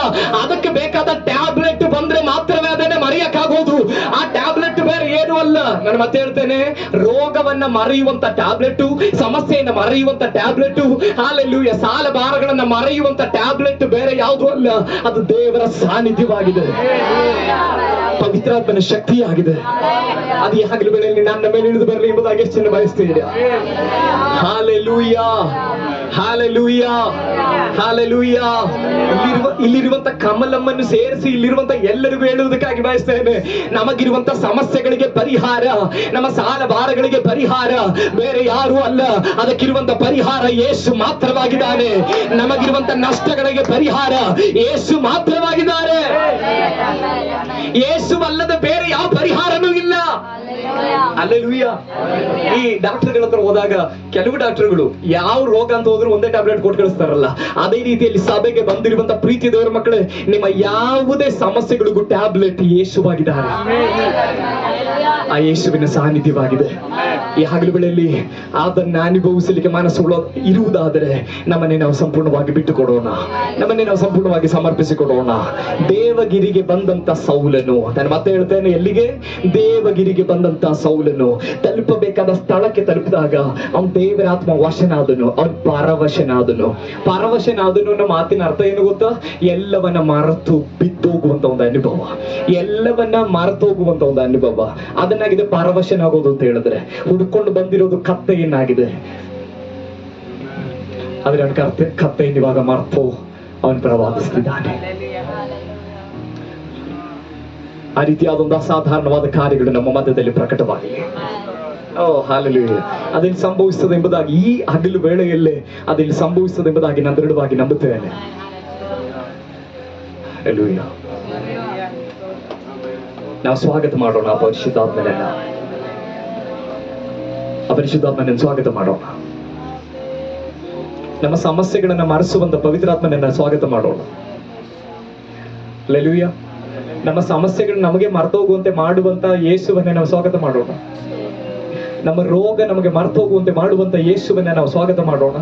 ಅದಕ್ಕೆ ಬೇಕಾದ ಟ್ಯಾಬ್ಲೆಟ್ ಬಂದ್ರೆ ಮಾತ್ರವೇ ಅದನ್ನೇ ಮರೆಯಕ್ಕಾಗೋದು. ಆ ಟ್ಯಾಬ್ಲೆಟ್ ಬೇರೆ ಏನು ಅಲ್ಲ. ನಾನು ಮತ್ತೆ ಹೇಳ್ತೇನೆ, ರೋಗವನ್ನ ಮರೆಯುವಂತ ಟ್ಯಾಬ್ಲೆಟ್, ಸಮಸ್ಯೆಯನ್ನ ಮರೆಯುವಂತ ಟ್ಯಾಬ್ಲೆಟ್, ಹಾಲೆಲೂಯ, ಸಾಲ ಭಾರಗಳನ್ನ ಮರೆಯುವಂತ ಟ್ಯಾಬ್ಲೆಟ್ ಬೇರೆ ಯಾವುದು ಅಲ್ಲ. ಅದು ದೇವರ ಸಾನ್ನಿಧ್ಯವಾಗಿದೆ, ಪವಿತ್ರಾತ್ಮನ ಶಕ್ತಿಯಾಗಿದೆ. ಅದು ಈ ಹಗಲು ವೇಳೆಯಲ್ಲಿ ನನ್ನ ಮೇಲೆ ಇಳಿದು ಬರಲಿ ಎಂಬುದಾಗಿ ಎಷ್ಟು ಜನ ಬಯಸ್ತೀರಿ? Hallelujah, hallelujah, hallelujah. ಇಲ್ಲಿರುವಂತ ಕಮಲಮ್ಮನ್ನು ಸೇರಿಸಿ ಇಲ್ಲಿರುವಂತ ಎಲ್ಲರಿಗೂ ಹೇಳುವುದಕ್ಕಾಗಿ ಬಯಸ್ತೇನೆ, ನಮಗಿರುವಂತ ಸಮಸ್ಯೆಗಳಿಗೆ ಪರಿಹಾರ, ನಮ್ಮ ಸಾಲ ಭಾರಗಳಿಗೆ ಪರಿಹಾರ ಬೇರೆ ಯಾರು ಅಲ್ಲ. ಅದಕ್ಕಿರುವಂತ ಪರಿಹಾರ ಯೇಸು ಮಾತ್ರವಾಗಿದ್ದಾನೆ. ನಮಗಿರುವಂತ ನಷ್ಟಗಳಿಗೆ ಪರಿಹಾರ ಯೇಸು ಮಾತ್ರವಾಗಿದ್ದಾರೆ. ಯೇಸು ಅಲ್ಲದೆ ಬೇರೆ ಯಾವ ಪರಿಹಾರನೂ ಇಲ್ಲ. ಅಲ್ಲೆಲೂಯಾ. ಈ ಡಾಕ್ಟರ್ಗಳ ಹತ್ರ ಹೋದಾಗ ಕೆಲವು ಡಾಕ್ಟರ್ಗಳು ಯಾವ ರೋಗ ಅಂತ ಹೋದ್ರು ಒಂದೇ ಟ್ಯಾಬ್ಲೆಟ್ ಕೊಟ್ಟು ಕಳಿಸ್ತಾರಲ್ಲ, ಅದೇ ರೀತಿಯಲ್ಲಿ ಸಭೆಗೆ ಬಂದಿರುವಂತ ಪ್ರೀತಿ ದೇವರ ಮಕ್ಕಳೇ, ನಿಮ್ಮ ಯಾವುದೇ ಸಮಸ್ಯೆಗಳಿಗೂ ಟ್ಯಾಬ್ಲೆಟ್ ಯೇಸುವಾಗಿದ್ದಾರೆ. ಆ ಯೇಸುವಿನ ಸಾನ್ನಿಧ್ಯವಾಗಿದೆ. ಈ ಹಗಲು ವೇಳೆಯಲ್ಲಿ ಅದನ್ನ ಅನುಭವಿಸಲಿಕ್ಕೆ ಮನಸ್ಸು ಇರುವುದಾದರೆ ನಮ್ಮನ್ನೇ ನಾವು ಸಂಪೂರ್ಣವಾಗಿ ಬಿಟ್ಟು ಕೊಡೋಣ, ನಮ್ಮನ್ನೇ ನಾವು ಸಂಪೂರ್ಣವಾಗಿ ಸಮರ್ಪಿಸಿಕೊಡೋಣ. ದೇವಗಿರಿಗೆ ಬಂದಂತ ಸೌಲನು, ನಾನು ಮತ್ತೆ ಹೇಳ್ತೇನೆ, ಎಲ್ಲಿಗೆ? ದೇವಗಿರಿಗೆ ಬಂದಂತ ಸೌಲನು ತಲುಪಬೇಕಾದ ಸ್ಥಳಕ್ಕೆ ತಲುಪಿದಾಗ ಅವನು ದೇವರ ಆತ್ಮ ವಶನಾದನು, ಅವನು ಪರವಶನಾದನು. ಪರವಶನಾದನು ಅನ್ನೋ ಮಾತಿನ ಅರ್ಥ ಏನು ಗೊತ್ತಾ? ಎಲ್ಲವನ್ನ ಮರೆತು ಬಿದ್ದೋಗುವಂತ ಒಂದು ಅನುಭವ, ಎಲ್ಲವನ್ನ ಮರೆತೋಗುವಂತ ಒಂದು ಅನುಭವ. ಅದನ್ನಾಗಿದೆ ಪರವಶನಾಗೋದು ಅಂತ ಹೇಳಿದ್ರೆ. ಹುಡ್ಕೊಂಡು ಬಂದಿರೋದು ಕತ್ತೆಯನ್ನಾಗಿದೆ, ಆದ್ರೆ ಅವನ ಕತ್ತೆಯನ್ನು ಇವಾಗ ಮರೆತು ಅವನು ಪ್ರವಾದಿಸ್ತಿದ್ದಾನೆ. ಆ ರೀತಿಯಾದೊಂದು ಅಸಾಧಾರಣವಾದ ಕಾರ್ಯಗಳು ನಮ್ಮ ಮಧ್ಯದಲ್ಲಿ ಪ್ರಕಟವಾಗಲಿ. ಹಾಲೆಲೂಯಾ. ಅದೇನು ಸಂಭವಿಸ್ತದೆ ಎಂಬುದಾಗಿ ಈ ಹಗಲು ವೇಳೆಯಲ್ಲೇ ಅದೇನು ಸಂಭವಿಸ್ತದೆ ಎಂಬುದಾಗಿ ನಾನು ದೃಢವಾಗಿ ನಂಬುತ್ತೇನೆ. ಹಾಲೆಲೂಯಾ. ನಾವು ಸ್ವಾಗತ ಮಾಡೋಣ ಪರಿಶುದ್ಧಾತ್ಮನೆಲ್ಲ, ಪರಿಶುದ್ಧಾತ್ಮನನ್ನು ಸ್ವಾಗತ ಮಾಡೋಣ. ನಮ್ಮ ಸಮಸ್ಯೆಗಳನ್ನ ಮರೆಸುವಂತ ಪವಿತ್ರಾತ್ಮನನ್ನ ಸ್ವಾಗತ ಮಾಡೋಣ. ಹಾಲೆಲೂಯಾ. ನಮ್ಮ ಸಮಸ್ಯೆಗಳು ನಮಗೆ ಮರ್ತೋಗುವಂತೆ ಮಾಡುವಂತ ಯೇಸುವನ್ನೇ ನಾವು ಸ್ವಾಗತ ಮಾಡೋಣ. ನಮ್ಮ ರೋಗ ನಮಗೆ ಮರ್ತೋಗುವಂತೆ ಮಾಡುವಂತ ಯೇಸುವನ್ನೇ ನಾವು ಸ್ವಾಗತ ಮಾಡೋಣ.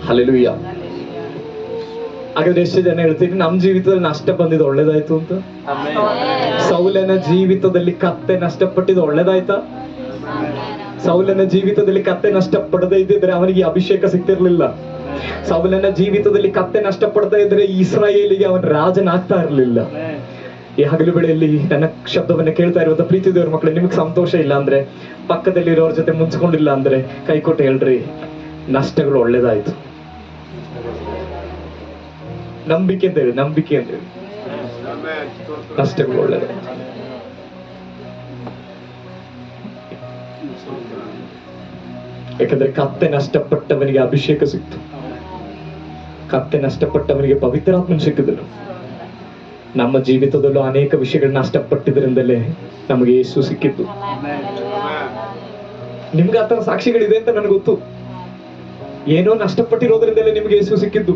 ಹಲ್ಲೆಲೂಯಾ. ಹಾಗಾದ್ರೆ ಎಷ್ಟು ಜನ ಹೇಳ್ತೀರಿ ನಮ್ಮ ಜೀವಿತದಲ್ಲಿ ನಷ್ಟ ಬಂದಿದ್ದು ಒಳ್ಳೇದಾಯ್ತು ಅಂತ? ಸೌಲನ ಜೀವಿತದಲ್ಲಿ ಕತ್ತೆ ನಷ್ಟಪಟ್ಟಿದ್ದು ಒಳ್ಳೇದಾಯ್ತಾ? ಸೌಲನ ಜೀವಿತದಲ್ಲಿ ಕತ್ತೆ ನಷ್ಟಪಡದೇ ಇದ್ದಿದ್ರೆ ಅವನಿಗೆ ಅಭಿಷೇಕ ಸಿಗ್ತಿರ್ಲಿಲ್ಲ. ಸೌಲನ ಜೀವಿತದಲ್ಲಿ ಕತ್ತೆ ನಷ್ಟಪಡದೇ ಇದ್ರೆ ಇಸ್ರಾಯೇಲಿಗೆ ಅವನ ರಾಜನಾಗ್ತಾ ಇರಲಿಲ್ಲ. ಈ ಹಗಲು ವೇಳೆಯಲ್ಲಿ ನನ್ನ ಶಬ್ದವನ್ನ ಕೇಳ್ತಾ ಇರುವಂತ ಪ್ರೀತಿ ದೇವರ ಮಕ್ಕಳು, ನಿಮ್ಗೆ ಸಂತೋಷ ಇಲ್ಲ ಅಂದ್ರೆ, ಪಕ್ಕದಲ್ಲಿರೋರ ಜೊತೆ ಮುನ್ಸ್ಕೊಂಡಿಲ್ಲ ಅಂದ್ರೆ ಕೈ ಕೊಟ್ಟು ಹೇಳ್ರಿ, ನಷ್ಟಗಳು ಒಳ್ಳೇದಾಯ್ತು. ನಂಬಿಕೆ ಅಂತ ಹೇಳಿ, ನಂಬಿಕೆ ಅಂತ ಹೇಳಿ, ನಷ್ಟಗಳು ಒಳ್ಳೇದಾಯ್ತು. ಯಾಕಂದ್ರೆ ಕತ್ತೆ ನಷ್ಟಪಟ್ಟವನಿಗೆ ಅಭಿಷೇಕ ಸಿಕ್ತು, ಕತ್ತೆ ನಷ್ಟಪಟ್ಟವನಿಗೆ ಪವಿತ್ರಾತ್ಮನ್ ಸಿಕ್ಕಿದನು. ನಮ್ಮ ಜೀವಿತದಲ್ಲೂ ಅನೇಕ ವಿಷಯಗಳನ್ನ ನಷ್ಟಪಟ್ಟಿದ್ರಿಂದಲೇ ನಮಗೆ ಯೇಸು ಸಿಕ್ಕಿದ್ದು. ನಿಮ್ಗೆ ಆತರ ಸಾಕ್ಷಿಗಳಿದೆ ಅಂತ ನನಗೆ ಗೊತ್ತು. ಏನೋ ನಷ್ಟಪಟ್ಟಿರೋದ್ರಿಂದಲೇ ನಿಮ್ಗೆ ಯೇಸು ಸಿಕ್ಕಿದ್ದು.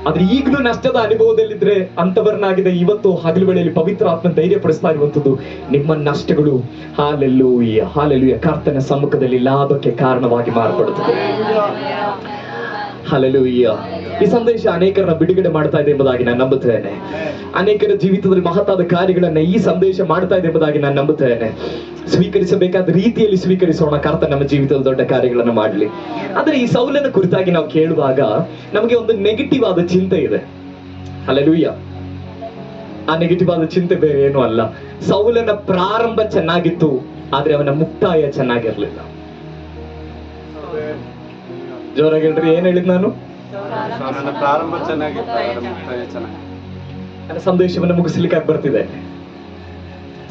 ಆದ್ರೆ ಈಗಲೂ ನಷ್ಟದ ಅನುಭವದಲ್ಲಿದ್ರೆ ಅಂತವರನ್ನಾಗಿದೆ ಇವತ್ತು ಹಗಲು ವೇಳೆಯಲ್ಲಿ ಪವಿತ್ರ ಆತ್ಮ ಧೈರ್ಯ ಪಡಿಸ್ತಾ ಇರುವಂತದ್ದು, ನಿಮ್ಮ ನಷ್ಟಗಳು ಹಾಲೆಲೂಯಾ, ಹಾಲೆಲೂಯಾ, ಕರ್ತನ ಸಮ್ಮುಖದಲ್ಲಿ ಲಾಭಕ್ಕೆ ಕಾರಣವಾಗಿ ಮಾರ್ಪಡುತ್ತದೆ. ಹಲ್ಲೆಲೂಯಾ. ಈ ಸಂದೇಶ ಅನೇಕರನ್ನ ಬಿಡುಗಡೆ ಮಾಡ್ತಾ ಇದೆ ಎಂಬುದಾಗಿ ನಾನು ನಂಬುತ್ತೇನೆ. ಅನೇಕರ ಜೀವಿತದಲ್ಲಿ ಮಹತ್ತಾದ ಕಾರ್ಯಗಳನ್ನ ಈ ಸಂದೇಶ ಮಾಡ್ತಾ ಇದೆ ಎಂಬುದಾಗಿ ನಾನು ನಂಬುತ್ತೇನೆ. ಸ್ವೀಕರಿಸಬೇಕಾದ ರೀತಿಯಲ್ಲಿ ಸ್ವೀಕರಿಸೋಣ. ಕರ್ತ ನಮ್ಮ ಜೀವಿತದ ದೊಡ್ಡ ಕಾರ್ಯಗಳನ್ನು ಮಾಡಲಿ. ಆದ್ರೆ ಈ ಸೌಲನ ಕುರಿತಾಗಿ ನಾವು ಕೇಳುವಾಗ ನಮಗೆ ಒಂದು ನೆಗೆಟಿವ್ ಆದ ಚಿಂತೆ ಇದೆ. ಹಲ್ಲೆಲೂಯಾ. ಆ ನೆಗೆಟಿವ್ ಆದ ಚಿಂತೆ ಬೇರೆ ಏನು ಅಲ್ಲ. ಸೌಲನ ಪ್ರಾರಂಭ ಚೆನ್ನಾಗಿತ್ತು, ಆದ್ರೆ ಅವನ ಮುಕ್ತಾಯ ಚೆನ್ನಾಗಿರ್ಲಿಲ್ಲ. ಜೋರಾಗಿ ಹೇಳ್ರಿ, ಏನ್ ಹೇಳಿದ್ ನಾನು? ಪ್ರಾರಂಭ ಚೆನ್ನಾಗಿತ್ತು, ನನ್ನ ಸಂದೇಶವನ್ನು ಮುಗಿಸ್ಲಿಕ್ಕೆ ಬರ್ತಿದೆ.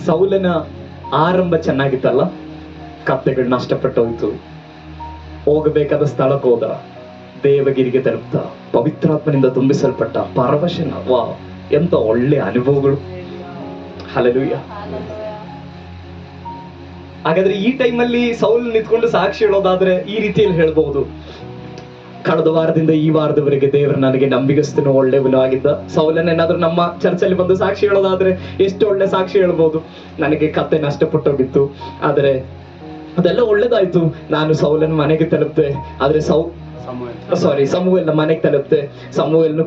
ಸೌಲನ ಆರಂಭ ಚೆನ್ನಾಗಿತ್ತಲ್ಲ, ಕತ್ತೆಗಳು ನಷ್ಟಪಟ್ಟೋಯ್ತು, ಹೋಗಬೇಕಾದ ಸ್ಥಳಕ್ಕೆ ಹೋದ, ದೇವಗಿರಿಗೆ ತಲುಪ್ತ, ಪವಿತ್ರಾತ್ಮನಿಂದ ತುಂಬಿಸಲ್ಪಟ್ಟ, ಪರವಶನ. ವಾ, ಎಂತ ಒಳ್ಳೆ ಅನುಭವಗಳು. ಹಲ್ಲೆಲೂಯಾ. ಹಾಗಾದ್ರೆ ಈ ಟೈಮಲ್ಲಿ ಸೌಲ್ ನಿಂತ್ಕೊಂಡು ಸಾಕ್ಷಿ ಹೇಳೋದಾದ್ರೆ ಈ ರೀತಿಯಲ್ಲಿ ಹೇಳ್ಬಹುದು, ಕಳೆದ ವಾರದಿಂದ ಈ ವಾರದವರೆಗೆ ದೇವರು ನನಗೆ ನಂಬಿಗಸ್ತನು, ಒಳ್ಳೆಯವನು ಆಗಿದ್ದ. ಸೌಲನೇನಾದ್ರೂ ನಮ್ಮ ಚರ್ಚಲ್ಲಿ ಬಂದು ಸಾಕ್ಷಿ ಹೇಳೋದಾದ್ರೆ ಎಷ್ಟು ಒಳ್ಳೆ ಸಾಕ್ಷಿ ಹೇಳ್ಬೋದು. ನನಗೆ ಕತ್ತೆ ನಷ್ಟಪಟ್ಟೋಗಿತ್ತು, ಆದ್ರೆ ಅದೆಲ್ಲ ಒಳ್ಳೇದಾಯ್ತು. ನಾನು ಸೌಲನ ಮನೆಗೆ ತಲುಪ್ತೆ. ಆದ್ರೆ ಸಮುವೇಲ್ನ ಮನೆಗೆ ತಲುಪ್ತೆ. ಸಮುವೇಲ್ನ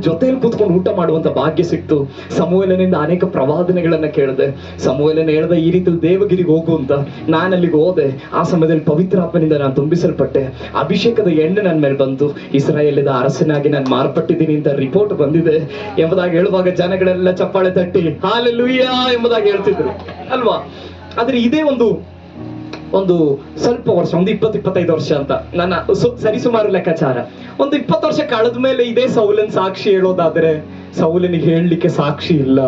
ಜೊತೆಯಲ್ಲಿ ಕೂತ್ಕೊಂಡು ಊಟ ಮಾಡುವಂತ ಭಾಗ್ಯ ಸಿಕ್ತು. ಸಮುವೇಲನಿಂದ ಅನೇಕ ಪ್ರವಾದನೆಗಳನ್ನ ಕೇಳಿದೆ. ಸಮುವೇಲನ ಹೇಳ್ದ ಈ ರೀತಿ ದೇವಗಿರಿಗೆ ಹೋಗು ಅಂತ. ನಾನು ಅಲ್ಲಿಗೆ ಹೋದೆ. ಆ ಸಮಯದಲ್ಲಿ ಪವಿತ್ರಾತ್ಮನಿಂದ ನಾನು ತುಂಬಿಸಲ್ಪಟ್ಟೆ. ಅಭಿಷೇಕದ ಎಣ್ಣೆ ನನ್ನ ಮೇಲೆ ಬಂತು. ಇಸ್ರಾಯೇಲಿನ ಅರಸನಾಗಿ ನಾನು ಮಾರ್ಪಟ್ಟಿದ್ದೀನಿ ಅಂತ ರಿಪೋರ್ಟ್ ಬಂದಿದೆ ಎಂಬುದಾಗಿ ಹೇಳುವಾಗ ಜನಗಳೆಲ್ಲ ಚಪ್ಪಾಳೆ ತಟ್ಟಿ ಹಾಲೆಲೂಯಾ ಎಂಬುದಾಗಿ ಹೇಳ್ತಿದ್ರು ಅಲ್ವಾ. ಆದ್ರೆ ಇದೇ ಒಂದು ಸ್ವಲ್ಪ ವರ್ಷ, 20-25 ವರ್ಷ ಅಂತ ನನ್ನ ಸರಿಸುಮಾರು ಲೆಕ್ಕಾಚಾರ. 20 ವರ್ಷ ಕಳೆದ ಮೇಲೆ ಇದೇ ಸೌಲನ್ ಸಾಕ್ಷಿ ಹೇಳೋದಾದ್ರೆ ಸೌಲನಿಗೆ ಹೇಳಲಿಕ್ಕೆ ಸಾಕ್ಷಿ ಇಲ್ಲ.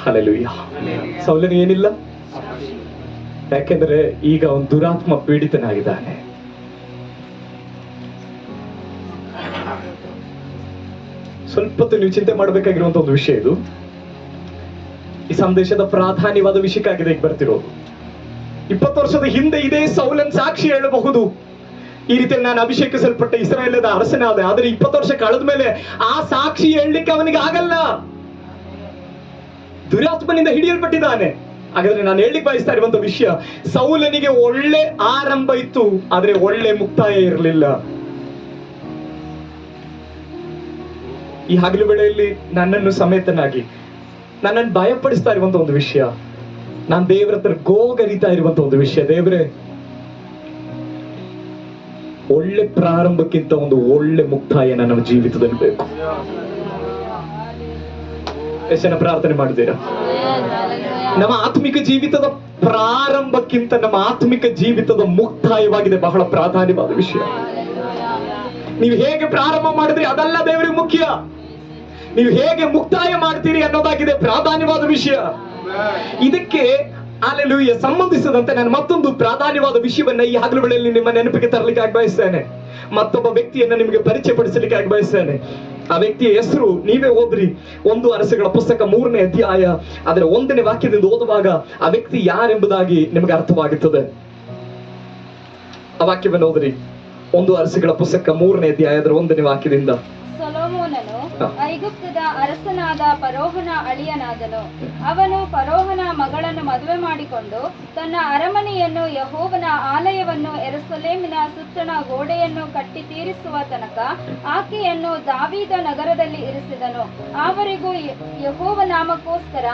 ಹಲ್ಲೆಲೂಯಾ. ಸೌಲನಿಗೆ ಏನಿಲ್ಲ, ಯಾಕೆಂದ್ರೆ ಈಗ ಅವನು ದುರಾತ್ಮ ಪೀಡಿತನಾಗಿದ್ದಾನೆ. ಸ್ವಲ್ಪ ಹೊತ್ತು ನೀವು ಚಿಂತೆ ಮಾಡಬೇಕಾಗಿರುವಂತ ಒಂದು ವಿಷಯ ಇದು. ಈ ಸಂದೇಶದ ಪ್ರಾಧಾನ್ಯವಾದ ವಿಷಯಕ್ಕಾಗಿದೆ ಈಗ ಬರ್ತಿರೋದು. 20 ವರ್ಷದ ಹಿಂದೆ ಇದೇ ಸೌಲನ್ ಸಾಕ್ಷಿ ಹೇಳಬಹುದು, ಈ ರೀತಿ ನಾನು ಅಭಿಷೇಕಿಸಲ್ಪಟ್ಟ ಇಸ್ರಾಯೇಲದ ಅರಸನಾದೆ. ಆದ್ರೆ 20 ವರ್ಷ ಕಳೆದ ಮೇಲೆ ಆ ಸಾಕ್ಷಿ ಹೇಳಲಿಕ್ಕೆ ಅವನಿಗೆ ಆಗಲ್ಲ. ದುರಾತ್ಮನಿಂದ ಹಿಡಿಯಲ್ಪಟ್ಟಿದ್ದಾನೆ. ಹಾಗಾದ್ರೆ ನಾನು ಹೇಳಲಿಕ್ಕೆ ಬಯಸ್ತಾ ಇರುವಂತ ವಿಷಯ, ಸೌಲನಿಗೆ ಒಳ್ಳೆ ಆರಂಭ ಇತ್ತು, ಆದ್ರೆ ಒಳ್ಳೆ ಮುಕ್ತಾಯ ಇರಲಿಲ್ಲ. ಈ ಹಗಲು ವೇಳೆಯಲ್ಲಿ ನನ್ನನ್ನು ಸಮೇತನಾಗಿ ನನ್ನನ್ನು ಭಯಪಡಿಸ್ತಾ ಇರುವಂತ ಒಂದು ವಿಷಯ, ನಾನು ದೇವರ ಹತ್ರ ಗೋಗರಿತಾ ಇರುವಂತ ಒಂದು ವಿಷಯ, ದೇವರೇ ಒಳ್ಳೆ ಪ್ರಾರಂಭಕ್ಕಿಂತ ಒಂದು ಒಳ್ಳೆ ಮುಕ್ತಾಯ ನನ್ನ ಜೀವಿತದಲ್ಲಿ ಬೇಕು. ಎಷ್ಟು ಜನ ಪ್ರಾರ್ಥನೆ ಮಾಡಿದ್ದೀರಾ? ನಮ್ಮ ಆತ್ಮಿಕ ಜೀವಿತದ ಪ್ರಾರಂಭಕ್ಕಿಂತ ನಮ್ಮ ಆತ್ಮಿಕ ಜೀವಿತದ ಮುಕ್ತಾಯವಾಗಿದೆ ಬಹಳ ಪ್ರಾಧಾನ್ಯವಾದ ವಿಷಯ. ನೀವು ಹೇಗೆ ಪ್ರಾರಂಭ ಮಾಡಿದ್ರಿ ಅದಲ್ಲ ದೇವರಿಗೆ ಮುಖ್ಯ, ನೀವು ಹೇಗೆ ಮುಕ್ತಾಯ ಮಾಡ್ತೀರಿ ಅನ್ನೋದಾಗಿದೆ ಪ್ರಾಧಾನ್ಯವಾದ ವಿಷಯ. ಇದಕ್ಕೆ ಹಲ್ಲೆಲೂಯಾ ಸಂಬಂಧಿಸಿದಂತೆ ನಾನು ಮತ್ತೊಂದು ಪ್ರಾಧಾನ್ಯವಾದ ವಿಷಯವನ್ನ ಈ ಹಗಲು ವೇಳೆಯಲ್ಲಿ ನಿಮ್ಮ ನೆನಪಿಗೆ ತರಲಿಕ್ಕೆ ಬಯಸ್ತೇನೆ. ಮತ್ತೊಬ್ಬ ವ್ಯಕ್ತಿಯನ್ನ ನಿಮಗೆ ಪರಿಚಯ ಪಡಿಸಲಿಕ್ಕೆ ಬಯಸ್ತೇನೆ. ಆ ವ್ಯಕ್ತಿಯ ಹೆಸರು ನೀವೇ ಓದ್ರಿ, 1 ಅರಸುಗಳ ಪುಸ್ತಕ 3ನೇ ಅಧ್ಯಾಯ ಅದರ 1ನೇ ವಾಕ್ಯದಿಂದ ಓದುವಾಗ ಆ ವ್ಯಕ್ತಿ ಯಾರೆಂಬುದಾಗಿ ನಿಮಗೆ ಅರ್ಥವಾಗುತ್ತದೆ. ಆ ವಾಕ್ಯವನ್ನು ಓದ್ರಿ. 1 ಅರಸುಗಳ ಪುಸ್ತಕ 3ನೇ ಅಧ್ಯಾಯ ಅದರ 1ನೇ ವಾಕ್ಯದಿಂದ. ಸೊಲೊಮೋನನು ಐಗುಪ್ತದ ಅರಸನಾದ ಫರೋಹನ ಅಳಿಯನಾದನು. ಅವನು ಫರೋಹನ ಮಗಳನ್ನು ಮದುವೆ ಮಾಡಿಕೊಂಡು ತನ್ನ ಅರಮನೆಯನ್ನು, ಯೆಹೋವನ ಆಲಯವನ್ನು, ಯೆರೂಸಲೇಮಿನ ಸುತ್ತಣ ಗೋಡೆಯನ್ನು ಕಟ್ಟಿ ತೀರಿಸುವ ತನಕ ಆಕೆಯನ್ನು ದಾವೀದ ನಗರದಲ್ಲಿ ಇರಿಸಿದನು. ಆವರೆಗೂ ಯೆಹೋವ ನಾಮಕ್ಕೋಸ್ಕರ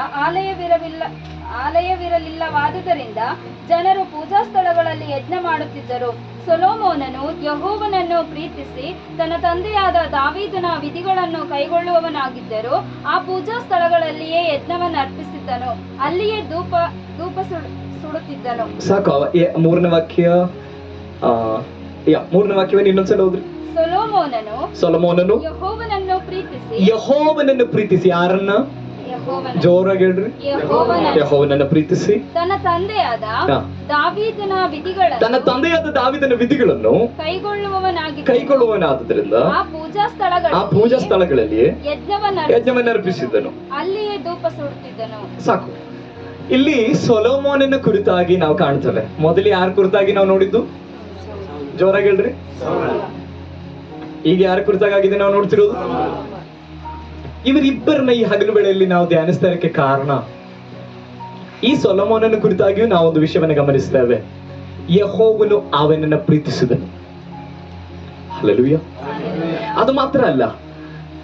ಆಲಯವಿರಲಿಲ್ಲವಾದುದರಿಂದ ಜನರು ಪೂಜಾ ಸ್ಥಳಗಳಲ್ಲಿ ಯಜ್ಞ ಮಾಡುತ್ತಿದ್ದರು. ಸೊಲೊಮೋನನು ಯೆಹೋವನನ್ನು ಪ್ರೀತಿಸಿ ತನ್ನ ತಂದೆಯಾದ ದಾವೀದನ ವಿಧಿಗಳನ್ನು ಕೈಗೊಳ್ಳುವವನಾಗಿದ್ದರೂ ಆ ಪೂಜಾ ಸ್ಥಳಗಳಲ್ಲಿಯೇ ಯಜ್ಞವನ್ನು ಅರ್ಪಿಸಿದ್ದನು, ಅಲ್ಲಿಯೇ ಧೂಪ ಸುಡುತ್ತಿದ್ದನು. ಸಾಕು. 3ನೇ ವಾಕ್ಯವನ್ನು ಇನ್ನೊಂದ್ಸಲ ಹೋದ್ರಿ. ಸೊಲೊಮೋನನು ಯೆಹೋವನನ್ನು ಪ್ರೀತಿಸಿ ಯಾರನ್ನ? ಜೋರಾಗಿ ಹೇಳ್ರಿ. ಯೆಹೋವನನ್ನು ಪ್ರೀತಿಸಿ ತನ್ನ ತಂದೆಯಾದ ದಾವೀದನ ವಿಧಿಗಳನ್ನು ಕೈಗೊಳ್ಳುವವನಾದ್ದರಿಂದ ಆ ಪೂಜಾ ಸ್ಥಳಗಳಲ್ಲಿ ಯಜ್ಞವನ್ನು ಅರ್ಪಿಸಿದ್ದನು, ಅಲ್ಲಿಯೇ ಧೂಪ ಸುಡುತ್ತಿದ್ದನು. ಸಾಕು. ಇಲ್ಲಿ ಸೊಲೊಮೋನನ ಕುರಿತಾಗಿ ನಾವು ಕಾಣ್ತೇವೆ. ಮೊದಲು ಯಾರ ಕುರಿತಾಗಿ ನಾವು ನೋಡಿದ್ದು? ಜೋರಾಗಿ ಹೇಳ್ರಿ. ಈಗ ಯಾರ ಕುರಿತಾಗಿದೆ ನಾವು ನೋಡ್ತಿರೋದು? ಇವರಿಬ್ಬರನ್ನ ಈ ಹಗಲು ವೇಳೆಯಲ್ಲಿ ನಾವು ಧ್ಯಾನಿಸ್ತಾ ಇರಕ್ಕೆ ಕಾರಣ, ಈ ಸೊಲೊಮೋನನ ಕುರಿತಾಗಿಯೂ ನಾವು ಒಂದು ವಿಷಯವನ್ನು ಗಮನಿಸ್ತೇವೆ. ಯೆಹೋವನು ಅವನನ್ನ ಪ್ರೀತಿಸಿದನು. ಹಲ್ಲೆಲೂಯಾ. ಅದು ಮಾತ್ರ ಅಲ್ಲ,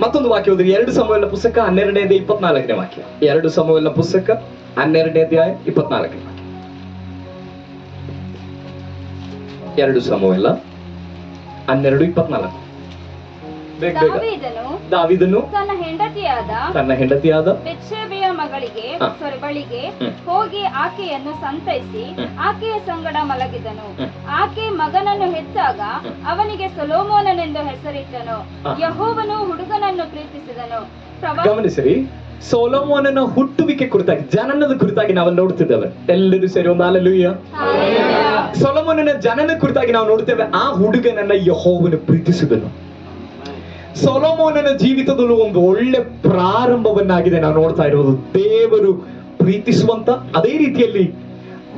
ಮತ್ತೊಂದು ವಾಕ್ಯ ಓದ್ರಿ. 2 ಸಮುವೇಲನ ಪುಸ್ತಕ 12ನೇ ಅಧ್ಯಾಯ 24ನೇ ವಾಕ್ಯ. 2 ಸಮುವೇಲನ ಪುಸ್ತಕ 12ನೇ ಅಧ್ಯಾಯ 24ನೇ ವಾಕ್ಯ. 2 ಸಮುವೇಲ 12:24. ದಾವೀದನು ತನ್ನ ಹೆಂಡತಿಯಾದ ಬೆತ್ಷೆಬೆಯ ಬಳಿಗೆ ಹೋಗಿ ಆಕೆಯನ್ನು ಸಂತೈಸಿ ಆಕೆಯ ಸಂಗಡ ಮಲಗಿದನು. ಆಕೆ ಮಗನನ್ನು ಹೆತ್ತಾಗ ಅವನಿಗೆ ಸೊಲೊಮೋನನೆಂದು ಹೆಸರಿಟ್ಟನು. ಯೆಹೋವನು ಹುಡುಗನನ್ನು ಪ್ರೀತಿಸಿದನು. ಗಮನಿಸಿರಿ, ಸೊಲೊಮೋನನ ಹುಟ್ಟುವಿಕೆ ಕುರಿತಾಗಿ, ಜನನದ ಕುರಿತಾಗಿ ನಾವು ನೋಡ್ತಿದ್ದೇವೆ. ಎಲ್ಲರೂ ಸೇರಿ ಒಂದು ಹಲ್ಲೆಲೂಯಾ. ಸೊಲೊಮೋನನ ಜನನ ಕುರಿತಾಗಿ ನಾವು ನೋಡ್ತೇವೆ. ಆ ಹುಡುಗನನ್ನ ಯೆಹೋವನು ಪ್ರೀತಿಸಿದನು. ಸೊಲೊಮೋನನ ಜೀವಿತದಲ್ಲೂ ಒಂದು ಒಳ್ಳೆ ಪ್ರಾರಂಭವನ್ನಾಗಿದೆ ನಾವು ನೋಡ್ತಾ ಇರೋದು. ದೇವರು ಪ್ರೀತಿಸುವಂತ, ಅದೇ ರೀತಿಯಲ್ಲಿ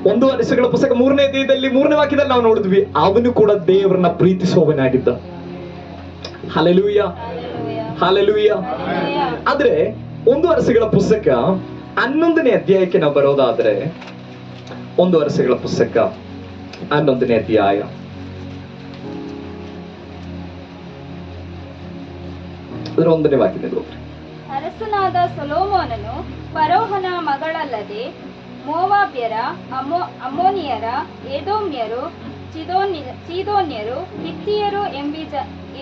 1 ಅರಸುಗಳ ಪುಸ್ತಕ 3ನೇ ಅಧ್ಯಾಯದಲ್ಲಿ 3ನೇ ವಾಕ್ಯದಲ್ಲಿ ನಾವು ನೋಡಿದ್ವಿ, ಅವನು ಕೂಡ ದೇವರನ್ನ ಪ್ರೀತಿಸುವವನಾಗಿದ್ದ. Hallelujah, hallelujah. ಆದ್ರೆ 1 ಅರಸುಗಳ ಪುಸ್ತಕ 11ನೇ ಅಧ್ಯಾಯಕ್ಕೆ ನಾವು ಬರೋದಾದ್ರೆ 1 ವರ್ಷಗಳ ಪುಸ್ತಕ 11ನೇ ಅಧ್ಯಾಯ ಅದರ 1ನೇ ವಾಕ್ಯದಿಂದ ಓದ್ರಿ. ಅರಸನಾದ ಸೊಲೊಮೋನನು ಫರೋಹನ ಮಗಳಲ್ಲದೆ ಮೋವಾಬ್ಯರ, ಅಮ್ಮೋನಿಯರ, ಏದೋಮ್ಯರು, ಚೀದೋನ್ಯರು, ಹಿತ್ತಿಯರು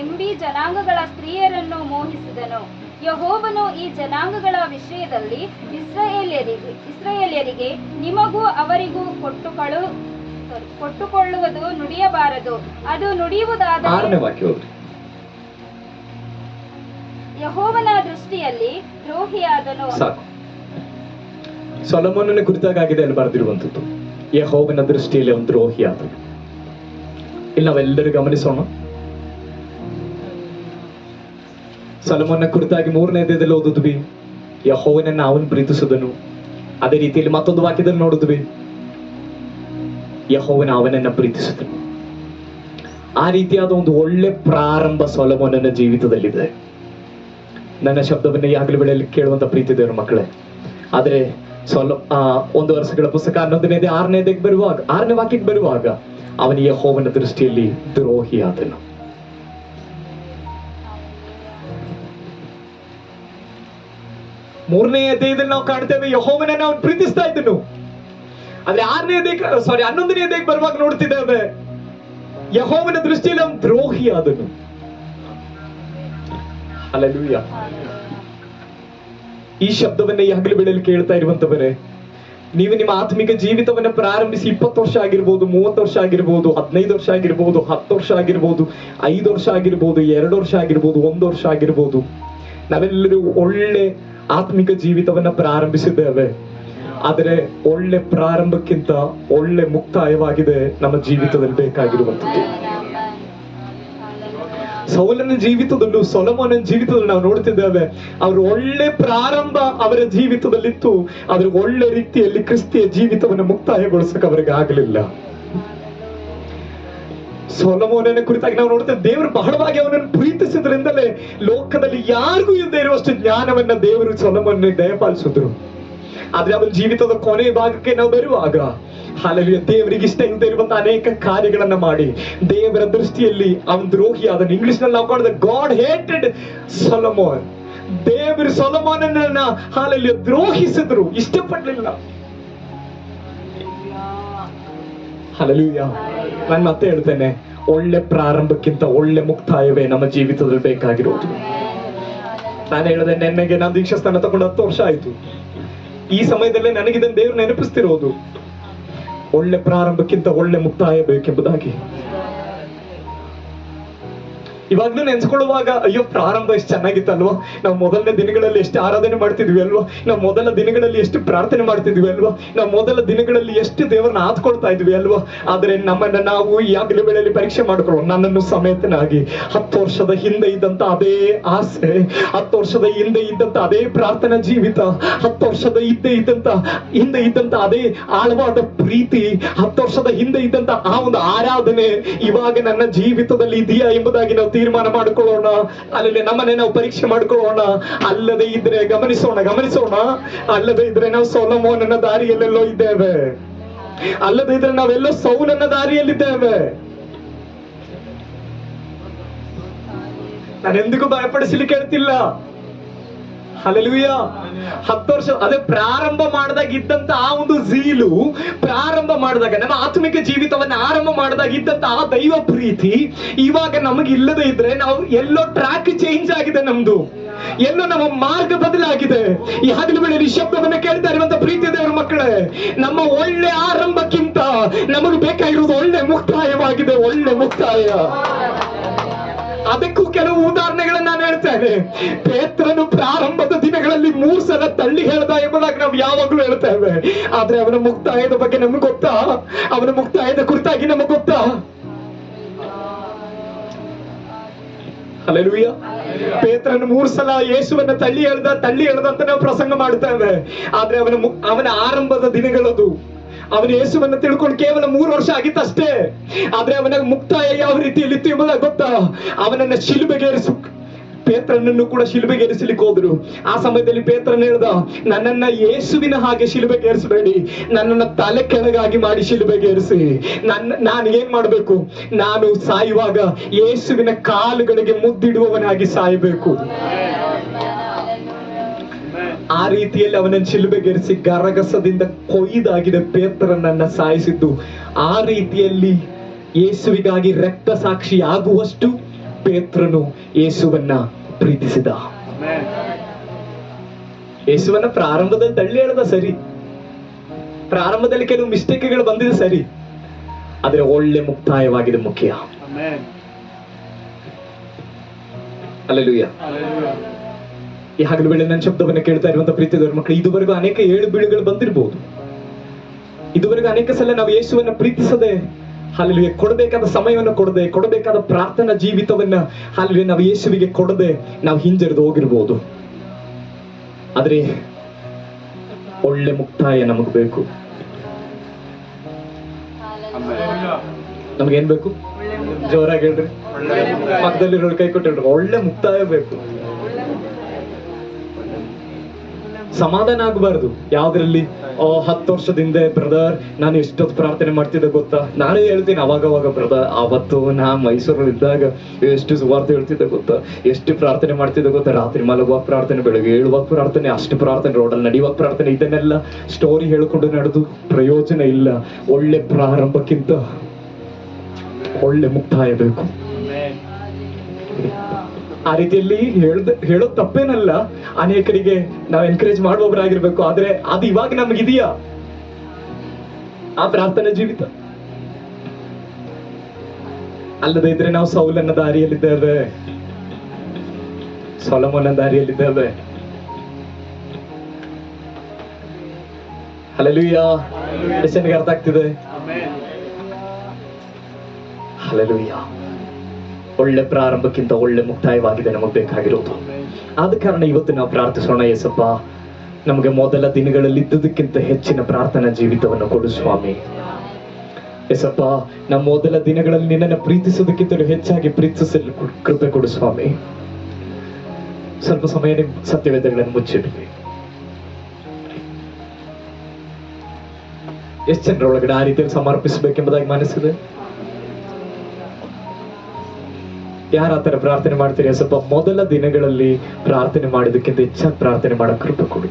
ಎಂಬೀ ಜನಾಂಗಗಳ ಸ್ತ್ರೀಯರನ್ನು ಮೋಹಿಸಿದನು. ಯೆಹೋವನು ಈ ಜನಾಂಗಗಳ ವಿಷಯದಲ್ಲಿ ಇಸ್ರಾಯೇಲ್ಯರಿಗೆ ನಿಮಗೂ ಅವರಿಗೂ ಕೊಟ್ಟುಕೊಳ್ಳುವುದು ನುಡಿಯಬಾರದು. ಅದು ನುಡಿಯುವುದಾದರೆ 6ನೇ ವಾಕ್ಯ ಓದ್ರಿ. ಯೆಹೋವನ ದೃಷ್ಟಿಯಲ್ಲಿ ದ್ರೋಹಿಯಾದನು. ಸಾಕು. ಸೊಲೊಮೋನನ ಕುರಿತಾಗಿದೆ ಅಲ್ಲಿ ಬರೆದಿರುವಂತದ್ದು. ಯೆಹೋವನ ದೃಷ್ಟಿಯಲ್ಲಿ ಅವನು ದ್ರೋಹಿಯಾದನು. ಇಲ್ಲಿ ನಾವೆಲ್ಲರೂ ಗಮನಿಸೋಣ. ಸೊಲೊಮೋನ ಕುರಿತಾಗಿ 3ನೇ ಅಧ್ಯಾಯದಲ್ಲಿ ಓದಿದ್ವಿ, ಯೆಹೋವನನ್ನ ಅವನು ಪ್ರೀತಿಸಿದನು. ಅದೇ ರೀತಿಯಲ್ಲಿ ಮತ್ತೊಂದು ವಾಕ್ಯದಲ್ಲಿ ನೋಡಿದ್ವಿ, ಯೆಹೋವನ ಅವನನ್ನ ಪ್ರೀತಿಸಿದನು. ಆ ರೀತಿಯಾದ ಒಂದು ಒಳ್ಳೆ ಪ್ರಾರಂಭ ಸೊಲೊಮೋನನ ಜೀವಿತದಲ್ಲಿದೆ. ನನ್ನ ಶಬ್ದವನ್ನ ಯಾಗಲೂ ವೇಳೆಯಲ್ಲಿ ಕೇಳುವಂತ ಪ್ರೀತಿ ದೇವರ ಮಕ್ಕಳೇ. ಆದ್ರೆ 1 ವರ್ಷಗಳ ಪುಸ್ತಕ 11ನೇ 6ನೇ ವಾಕ್ಯಕ್ಕೆ ಬರುವಾಗ ಅವನ ಯೆಹೋವನ ದೃಷ್ಟಿಯಲ್ಲಿ ದ್ರೋಹಿಯಾದನು. ಮೂರನೇ ಅಧ್ಯಾಯದಲ್ಲಿ ನಾವು ಕಾಣ್ತೇವೆ ಯೆಹೋವನನ್ನ ಅವನು ಪ್ರೀತಿಸ್ತಾ ಇದ್ದನು. ಆದ್ರೆ 11ನೇ ಅಧ್ಯಾಯಕ್ಕೆ ಬರುವಾಗ ನೋಡ್ತಿದ್ದೇವೆ ಯೆಹೋವನ ದೃಷ್ಟಿಯಲ್ಲಿ ಅವನು ದ್ರೋಹಿಯಾದನು. ಹಲ್ಲೆಲೂಯಾ. ಈ ಶಬ್ದವನ್ನ ಯಾಗಲೂ ವೇಳೆಯಲ್ಲಿ ಕೇಳ್ತಾ ಇರುವಂತವರೇ, ನೀವು ನಿಮ್ಮ ಆತ್ಮಿಕ ಜೀವಿತವನ್ನ ಪ್ರಾರಂಭಿಸಿ 20 ವರ್ಷ ಆಗಿರ್ಬೋದು, 30 ವರ್ಷ ಆಗಿರ್ಬೋದು, 15 ವರ್ಷ ಆಗಿರ್ಬೋದು, 10 ವರ್ಷ ಆಗಿರ್ಬೋದು, 5 ವರ್ಷ ಆಗಿರ್ಬೋದು, 2 ವರ್ಷ ಆಗಿರ್ಬೋದು, 1 ವರ್ಷ ಆಗಿರ್ಬೋದು, ನಾವೆಲ್ಲರೂ ಒಳ್ಳೆ ಆತ್ಮಿಕ ಜೀವಿತವನ್ನ ಪ್ರಾರಂಭಿಸಿದ್ದೇವೆ. ಆದರೆ ಒಳ್ಳೆ ಪ್ರಾರಂಭಕ್ಕಿಂತ ಒಳ್ಳೆ ಮುಕ್ತಾಯವಾಗಿದೆ ನಮ್ಮ ಜೀವಿತದಲ್ಲಿ ಬೇಕಾಗಿರುವಂಥದ್ದು. ಸೌಲನ ಜೀವಿತದಲ್ಲೂ ಸೊಲೊಮೋನನ ಜೀವಿತದಲ್ಲಿ ನಾವು ನೋಡ್ತಿದ್ದೇವೆ, ಅವರು ಒಳ್ಳೆ ಪ್ರಾರಂಭ ಅವರ ಜೀವಿತದಲ್ಲಿತ್ತು, ಆದ್ರೆ ಒಳ್ಳೆ ರೀತಿಯಲ್ಲಿ ಕ್ರಿಸ್ತಿಯ ಜೀವಿತವನ್ನು ಮುಕ್ತಾಯಗೊಳಿಸಕ್ಕೆ ಅವರಿಗೆ ಆಗಲಿಲ್ಲ. ಸೊಲೊಮೋನನ ಕುರಿತಾಗಿ ನಾವು ನೋಡ್ತೇವೆ, ದೇವರು ಬಹಳವಾಗಿ ಅವನನ್ನು ಪ್ರೀತಿಸಿದ್ರಿಂದಲೇ ಲೋಕದಲ್ಲಿ ಯಾರಿಗೂ ಇಲ್ಲದೆ ಇರುವಷ್ಟು ಜ್ಞಾನವನ್ನ ದೇವರು ಸೊಲೊಮೋನನಿಗೆ ದಯಪಾಲಿಸಿದ್ರು. ಆದ್ರೆ ಅವನ ಜೀವಿತದ ಕೊನೆ ಭಾಗಕ್ಕೆ ನಾವು ಬರುವಾಗ ಹಲ್ಲೆಲೂಯಾ, ದೇವರಿಗೆ ಇಷ್ಟ ಇಲ್ಲದೆ ಇರುವಂತ ಅನೇಕ ಕಾರ್ಯಗಳನ್ನ ಮಾಡಿ ದೇವರ ದೃಷ್ಟಿಯಲ್ಲಿ ಅವನ ದ್ರೋಹಿಯಾದನು. ಇಂಗ್ಲಿಷ್ ನಲ್ಲಿ ನಾವು ಕಾಣಿದ ಗಾಡ್ ಹೇಟೆಡ್ ಸೊಲೊಮೋನ್. ದೇವರು ಸೊಲೊಮೋನನ್ನ ಹಲ್ಲೆಲೂಯಾ ದ್ರೋಹಿಸಿದ್ರು, ಇಷ್ಟಪಡಲಿಲ್ಲ. ಹಲ್ಲೆಲೂಯಾ. ನಾನು ಮತ್ತೆ ಹೇಳ್ತೇನೆ, ಒಳ್ಳೆ ಪ್ರಾರಂಭಕ್ಕಿಂತ ಒಳ್ಳೆ ಮುಕ್ತಾಯವೇ ನಮ್ಮ ಜೀವಿತದಲ್ಲಿ ಬೇಕಾಗಿರೋದು. ನಾನು ಹೇಳಿದೆ, ನೆನ್ನೆಗೆ ನಾನು ದೀಕ್ಷಾ ಸ್ಥಾನ ತಗೊಂಡು 10 ವರ್ಷ ಆಯ್ತು. ಈ ಸಮಯದಲ್ಲೇ ನನಗಿದನ್ನು ದೇವರು ನೆನಪಿಸ್ತಿರೋದು, ಒಳ್ಳೆ ಪ್ರಾರಂಭಕ್ಕಿಂತ ಒಳ್ಳೆ ಮುಕ್ತಾಯ ಬೇಕೆಂಬುದಾಗಿ. ಇವಾಗ್ಲೂ ನೆನ್ಸ್ಕೊಳ್ಳುವಾಗ ಅಯ್ಯೋ ಪ್ರಾರಂಭ ಎಷ್ಟು ಚೆನ್ನಾಗಿತ್ತಲ್ವಾ, ನಾವು ಮೊದಲನೇ ದಿನಗಳಲ್ಲಿ ಎಷ್ಟು ಆರಾಧನೆ ಮಾಡ್ತಿದ್ವಿ ಅಲ್ವಾ, ನಾವು ಮೊದಲ ದಿನಗಳಲ್ಲಿ ಎಷ್ಟು ಪ್ರಾರ್ಥನೆ ಮಾಡ್ತಿದ್ವಿ ಅಲ್ವಾ, ನಾವು ಮೊದಲ ದಿನಗಳಲ್ಲಿ ಎಷ್ಟು ದೇವರನ್ನ ಆತ್ಕೊಳ್ತಾ ಇದ್ವಿ ಅಲ್ವಾ. ಆದ್ರೆ ನಮ್ಮನ್ನ ನಾವು ಯಾಗಲೂ ವೇಳೆಯಲ್ಲಿ ಪರೀಕ್ಷೆ ಮಾಡ್ಕೊಳ್ಳೋ. ನನ್ನನ್ನು ಸಮೇತನಾಗಿ 10 ವರ್ಷದ ಹಿಂದೆ ಇದ್ದಂತ ಅದೇ ಆಸೆ, 10 ವರ್ಷದ ಹಿಂದೆ ಇದ್ದಂತ ಅದೇ ಪ್ರಾರ್ಥನಾ ಜೀವಿತ, 10 ವರ್ಷದ ಹಿಂದೆ ಇದ್ದಂತ ಅದೇ ಆಳವಾದ ಪ್ರೀತಿ, 10 ವರ್ಷದ ಹಿಂದೆ ಇದ್ದಂತ ಆ ಒಂದು ಆರಾಧನೆ ಇವಾಗ ನನ್ನ ಜೀವಿತದಲ್ಲಿ ಇದೆಯಾ ಎಂಬುದಾಗಿ ನಾವು ತೀರ್ಮಾನ ಮಾಡಿಕೊಳ್ಳೋಣ. ಅಲ್ಲಿ ನಮ್ಮನ್ನೇ ನಾವು ಪರೀಕ್ಷೆ ಮಾಡಿಕೊಳ್ಳೋಣ. ಅಲ್ಲದೆ ಇದ್ರೆ ಗಮನಿಸೋಣ, ಅಲ್ಲದೆ ಇದ್ರೆ ನಾವು ಸೊಲೊಮೋನನ ದಾರಿಯಲ್ಲೆಲ್ಲೋ ಇದ್ದೇವೆ. ಅಲ್ಲದೆ ಇದ್ರೆ ನಾವೆಲ್ಲೋ ಸೌಲನ ದಾರಿಯಲ್ಲಿದ್ದೇವೆ. ನಾನೆಂದಿಗೂ ಭಯಪಡಿಸಲಿಕ್ಕೆ ಹೇಳ್ತಿಲ್ಲ. ಹಲ್ಲೆಲೂಯಾ. 10 ವರ್ಷ ಅದೇ ಪ್ರಾರಂಭ ಮಾಡಿದಾಗ ಇದ್ದಂತ ಆ ಒಂದು ಝೀಲು, ಪ್ರಾರಂಭ ಮಾಡಿದಾಗ ನಮ್ಮ ಆತ್ಮಿಕ ಜೀವಿತವನ್ನ ಆರಂಭ ಮಾಡಿದಾಗ ಇದ್ದಂತ ಆ ದೈವ ಪ್ರೀತಿ ಇವಾಗ ನಮಗೆ ಇಲ್ಲದೆ ಇದ್ರೆ ನಾವು ಎಲ್ಲೋ ಟ್ರ್ಯಾಕ್ ಚೇಂಜ್ ಆಗಿದೆ, ನಮ್ದು ಎಲ್ಲೋ ನಮ್ಮ ಮಾರ್ಗ ಬದಲಾಗಿದೆ. ಈ ಹಗಲು ವೇಳೆಯಲ್ಲಿ ಶಬ್ದವನ್ನ ಕೇಳ್ತಾ ಇರುವಂತ ಪ್ರೀತಿ ದೇವರ ಮಕ್ಕಳೇ, ನಮ್ಮ ಒಳ್ಳೆ ಆರಂಭಕ್ಕಿಂತ ನಮಗೆ ಬೇಕಾಗಿರುವುದು ಒಳ್ಳೆ ಮುಕ್ತಾಯವಾಗಿದೆ, ಒಳ್ಳೆ ಮುಕ್ತಾಯ. ಅದಕ್ಕೂ ಕೆಲವು ಉದಾಹರಣೆಗಳನ್ನ ನಾನು ಹೇಳ್ತೇನೆ. ಪೇತ್ರನು ಪ್ರಾರಂಭದ ದಿನಗಳಲ್ಲಿ 3 ಸಲ ತಳ್ಳಿ ಹೇಳ್ದ ಎಂಬುದಾಗಿ ನಾವು ಯಾವಾಗಲೂ ಹೇಳ್ತೇವೆ. ಆದ್ರೆ ಅವನ ಮುಕ್ತಾಯದ ಬಗ್ಗೆ ನಮ್ಗೆ ಗೊತ್ತಾ? ಅವನ ಮುಕ್ತಾಯದ ಕುರಿತಾಗಿ ನಮಗೆ ಗೊತ್ತಾ? ಹಲ್ಲೆಲೂಯಾ. ಪೇತ್ರನು 3 ಸಲ ಯೇಸುವನ್ನ ತಳ್ಳಿ ಹೇಳ್ದ ಅಂತ ನಾವು ಪ್ರಸಂಗ ಮಾಡ್ತೇವೆ. ಆದ್ರೆ ಅವನ ಆರಂಭದ ದಿನಗಳದು. ಅವನು ಯೇಸುವನ್ನ ತಿಳ್ಕೊಂಡು ಕೇವಲ 3 ವರ್ಷ ಆಗಿತ್ತಷ್ಟೇ. ಆದ್ರೆ ಅವನ ಮುಕ್ತಾಯ ಯಾವ ರೀತಿಯಲ್ಲಿತ್ತು ಎಂಬುದಾಗಿ ಗೊತ್ತಾ? ಅವನನ್ನ ಶಿಲುಬೆಗೇರಿಸು ಪೇತ್ರನನ್ನು ಕೂಡ ಶಿಲುಬೆಗೆ ಏರಿಸಲಿಕ್ಕೆ ಹೋದ್ರು. ಆ ಸಮಯದಲ್ಲಿ ಪೇತ್ರನ ಹೇಳ್ದ, ನನ್ನನ್ನ ಯೇಸುವಿನ ಹಾಗೆ ಶಿಲುಬೆಗೆ ಏರಿಸಬೇಡಿ, ನನ್ನನ್ನ ತಲೆ ಕೆಳಗಾಗಿ ಮಾಡಿ ಶಿಲುಬೆಗೆ ಏರಿಸಿ. ನಾನು ಏನ್ ಮಾಡ್ಬೇಕು? ನಾನು ಸಾಯುವಾಗ ಯೇಸುವಿನ ಕಾಲುಗಳಿಗೆ ಮುದ್ದಿಡುವವನಾಗಿ ಸಾಯಬೇಕು. ಆ ರೀತಿಯಲ್ಲಿ ಅವನನ್ನು ಶಿಲುಬೆಗೇರಿಸಿ ಗರಗಸದಿಂದ ಕೊಯ್ದಾಗಿದೆ ಪೇತ್ರನನ್ನ ಸಾಯಿಸಿದ್ದು. ಆ ರೀತಿಯಲ್ಲಿ ಯೇಸುವಿಗಾಗಿ ರಕ್ತ ಸಾಕ್ಷಿ ಆಗುವಷ್ಟು ಪೇತ್ರನು ಯೇಸುವನ್ನ ಪ್ರೀತಿಸಿದ. ಯೇಸುವನ್ನ ಪ್ರಾರಂಭದಲ್ಲಿ ತಳ್ಳಿ ಹೇಳ್ದ ಸರಿ, ಪ್ರಾರಂಭದಲ್ಲಿ ಕೆಲವು ಮಿಸ್ಟೇಕ್ಗಳು ಬಂದಿದೆ ಸರಿ, ಆದ್ರೆ ಒಳ್ಳೆ ಮುಕ್ತಾಯವಾಗಿದೆ ಮುಖ್ಯ. ಹಲ್ಲೆಲೂಯಾ. ಈ ಹಗಲು ವೇಳೆ ನನ್ನ ಶಬ್ದವನ್ನ ಕೇಳ್ತಾ ಇರುವಂತ ಪ್ರೀತಿದವರ ಮಕ್ಕಳು, ಇದುವರೆಗೂ ಅನೇಕ ಏಳು ಬೀಳುಗಳು ಬಂದಿರಬಹುದು. ಇದುವರೆಗೂ ಅನೇಕ ಸಲ ನಾವು ಯೇಸುವನ್ನ ಪ್ರೀತಿಸದೆ, ಹಲ್ಲೆಲೂಯಾ, ಕೊಡಬೇಕಾದ ಸಮಯವನ್ನು ಕೊಡದೆ, ಕೊಡಬೇಕಾದ ಪ್ರಾರ್ಥನಾ ಜೀವಿತವನ್ನ ಹಲ್ಲೆಲೂಯಾ ನಾವು ಯೇಸುವಿಗೆ ಕೊಡದೆ ನಾವು ಹಿಂಜರಿದು ಹೋಗಿರ್ಬೋದು. ಆದ್ರೆ ಒಳ್ಳೆ ಮುಕ್ತಾಯ ನಮಗ್ ಬೇಕು. ನಮ್ಗೇನ್ ಬೇಕು? ಜೋರಾಗಿ ಹೇಳ್ರಿ, ಪಕ್ಕದಲ್ಲಿರೋ ಕೈ ಕೊಟ್ಟಿರ್ರಿ. ಒಳ್ಳೆ ಮುಕ್ತಾಯ ಬೇಕು. ಸಮಾಧಾನ ಆಗಬಾರ್ದು ಯಾವ್ದ್ರಲ್ಲಿ. 10 ವರ್ಷದಿಂದ ಬ್ರದರ್ ನಾನು ಎಷ್ಟೊತ್ತು ಪ್ರಾರ್ಥನೆ ಮಾಡ್ತಿದ್ದೆ ಗೊತ್ತಾ? ನಾನೇ ಹೇಳ್ತೀನಿ ಅವಾಗ ಬ್ರದರ್, ಅವತ್ತು ನಾ ಮೈಸೂರಲ್ಲಿ ಇದ್ದಾಗ ಎಷ್ಟು ಸುವಾರ್ತೆ ಹೇಳ್ತಿದ್ದೆ ಗೊತ್ತಾ, ಎಷ್ಟು ಪ್ರಾರ್ಥನೆ ಮಾಡ್ತಿದ್ದೆ ಗೊತ್ತಾ, ರಾತ್ರಿ ಮಲಗುವಾಗ ಪ್ರಾರ್ಥನೆ, ಬೆಳಗ್ಗೆ ಏಳುವಾಗ ಪ್ರಾರ್ಥನೆ, ಅಷ್ಟು ಪ್ರಾರ್ಥನೆ, ರೋಡಲ್ಲಿ ನಡೆಯುವಾಗ ಪ್ರಾರ್ಥನೆ. ಇದನ್ನೆಲ್ಲ ಸ್ಟೋರಿ ಹೇಳ್ಕೊಂಡು ನಡೆದು ಪ್ರಯೋಜನ ಇಲ್ಲ. ಒಳ್ಳೆ ಪ್ರಾರಂಭಕ್ಕಿಂತ ಒಳ್ಳೆ ಮುಕ್ತಾಯ ಬೇಕು. ಆ ರೀತಿಯಲ್ಲಿ ಹೇಳೋದ್ ತಪ್ಪೇನಲ್ಲ, ಅನೇಕರಿಗೆ ನಾವು ಎನ್ಕರೇಜ್ ಮಾಡುವವರಾಗಿರ್ಬೇಕು. ಆದ್ರೆ ಅದು ಇವಾಗ ನಮಗಿದೆಯಾ ಆ ಪ್ರಾರ್ಥನಾ ಜೀವಿತ? ಅಲ್ಲದೆ ಇದ್ರೆ ನಾವು ಸೌಲನ ದಾರಿಯಲ್ಲಿದ್ದೇವೆ, ಸೊಲೊಮೋನನ ದಾರಿಯಲ್ಲಿದ್ದೇವೆ. ಹಲ್ಲೆಲೂಯಾ. ಎಷ್ಟು ಜನಕ್ಕೆ ಅರ್ಥ ಆಗ್ತಿದೆ? ಹಲ್ಲೆಲೂಯಾ. ಒಳ್ಳೆ ಪ್ರಾರಂಭಕ್ಕಿಂತ ಒಳ್ಳೆ ಮುಕ್ತಾಯವಾಗಿದೆ ನಮಗೆ ಬೇಕಾಗಿರೋದು. ಆದ ಕಾರಣ ಇವತ್ತು ನಾವು ಪ್ರಾರ್ಥಿಸೋಣ, ಯೇಸಪ್ಪ ನಮಗೆ ಮೊದಲ ದಿನಗಳಲ್ಲಿ ಇದ್ದುದಕ್ಕಿಂತ ಹೆಚ್ಚಿನ ಪ್ರಾರ್ಥನಾ ಜೀವಿತವನ್ನು ಕೊಡು ಸ್ವಾಮಿ. ಯೇಸಪ್ಪ ನಮ್ಮ ಮೊದಲ ದಿನಗಳಲ್ಲಿ ನಿನ್ನನ್ನು ಪ್ರೀತಿಸೋದಕ್ಕಿಂತಲೂ ಹೆಚ್ಚಾಗಿ ಪ್ರೀತಿಸಲು ಕೃಪೆ ಕೊಡು ಸ್ವಾಮಿ. ಸ್ವಲ್ಪ ಸಮಯ ನಿಮ್ಮ ಸತ್ಯವೇದಗಳನ್ನು ಮುಚ್ಚಿಡ್ರಿ. ಎಷ್ಟು ಜನರೊಳಗಡೆ ಆ ರೀತಿಯಲ್ಲಿ ಸಮರ್ಪಿಸಬೇಕೆಂಬುದಾಗಿ ಮನಸ್ಸಿದೆ? ಯಾರ ಆ ತರ ಪ್ರಾರ್ಥನೆ ಮಾಡ್ತೀರಿ? ಸ್ವಲ್ಪ ಮೊದಲ ದಿನಗಳಲ್ಲಿ ಪ್ರಾರ್ಥನೆ ಮಾಡಿದಕ್ಕಿಂತ ಹೆಚ್ಚಾಗಿ ಪ್ರಾರ್ಥನೆ ಮಾಡಕ್ ಕೃಪೆ ಕೊಡು.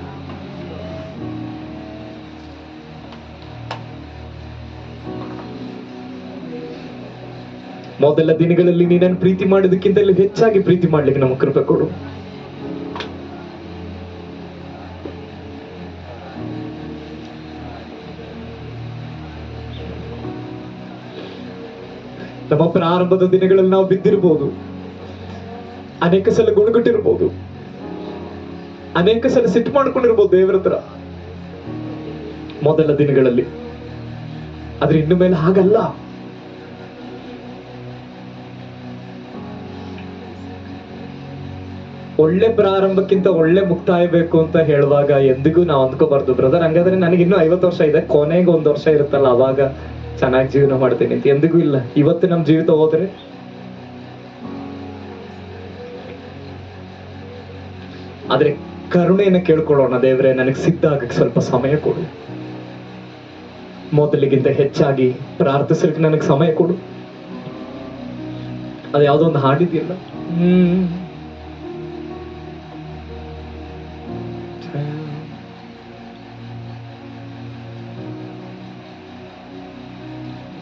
ಮೊದಲ ದಿನಗಳಲ್ಲಿ ನೀನನ್ನು ಪ್ರೀತಿ ಮಾಡಿದಕ್ಕಿಂತ ಹೆಚ್ಚಾಗಿ ಪ್ರೀತಿ ಮಾಡ್ಲಿಕ್ಕೆ ನಮಗೆ ಕೃಪೆ ಕೊಡು. ನಮ್ಮ ಪ್ರಾರಂಭದ ದಿನಗಳಲ್ಲಿ ನಾವು ಬಿದ್ದಿರ್ಬೋದು, ಅನೇಕ ಸಲ ಗುಣಗಟ್ಟಿರ್ಬೋದು, ಅನೇಕ ಸಲ ಸಿಟ್ಟು ಮಾಡ್ಕೊಂಡಿರ್ಬೋದು ದೇವರ ಹತ್ರ ಮೊದಲ ದಿನಗಳಲ್ಲಿ. ಆದ್ರೆ ಇನ್ನು ಮೇಲೆ ಹಾಗಲ್ಲ. ಒಳ್ಳೆ ಪ್ರಾರಂಭಕ್ಕಿಂತ ಒಳ್ಳೆ ಮುಕ್ತಾಯ ಬೇಕು ಅಂತ ಹೇಳುವಾಗ ಎಂದಿಗೂ ನಾವು ಅಂದ್ಕೋಬಾರ್ದು, ಬ್ರದರ್ ಹಂಗಾದ್ರೆ ನನಗೆ ಇನ್ನೂ 50 ವರ್ಷ ಇದೆ, ಕೊನೆಗೆ 1 ವರ್ಷ ಇರುತ್ತಲ್ಲ ಅವಾಗ ಚೆನ್ನಾಗಿ ಜೀವನ ಮಾಡ್ತೀನಿ ಅಂತ. ಎಂದಿಗೂ ಇಲ್ಲ. ಇವತ್ತು ನಮ್ಮ ಜೀವಿತ ಹೋದ್ರೆ ಆದ್ರೆ ಕರುಣೆಯನ್ನು ಕೇಳ್ಕೊಳ್ಳೋಣ, ದೇವ್ರೆ ನನಗೆ ಸಿದ್ಧ ಆಗಕ್ಕೆ ಸ್ವಲ್ಪ ಸಮಯ ಕೊಡು, ಮೊದಲಿಗಿಂತ ಹೆಚ್ಚಾಗಿ ಪ್ರಾರ್ಥಿಸಲಿಕ್ಕೆ ನನಗೆ ಸಮಯ ಕೊಡು. ಅದು ಯಾವುದೋ ಒಂದು ಹಾಡಿದ್ಯಲ್ಲ,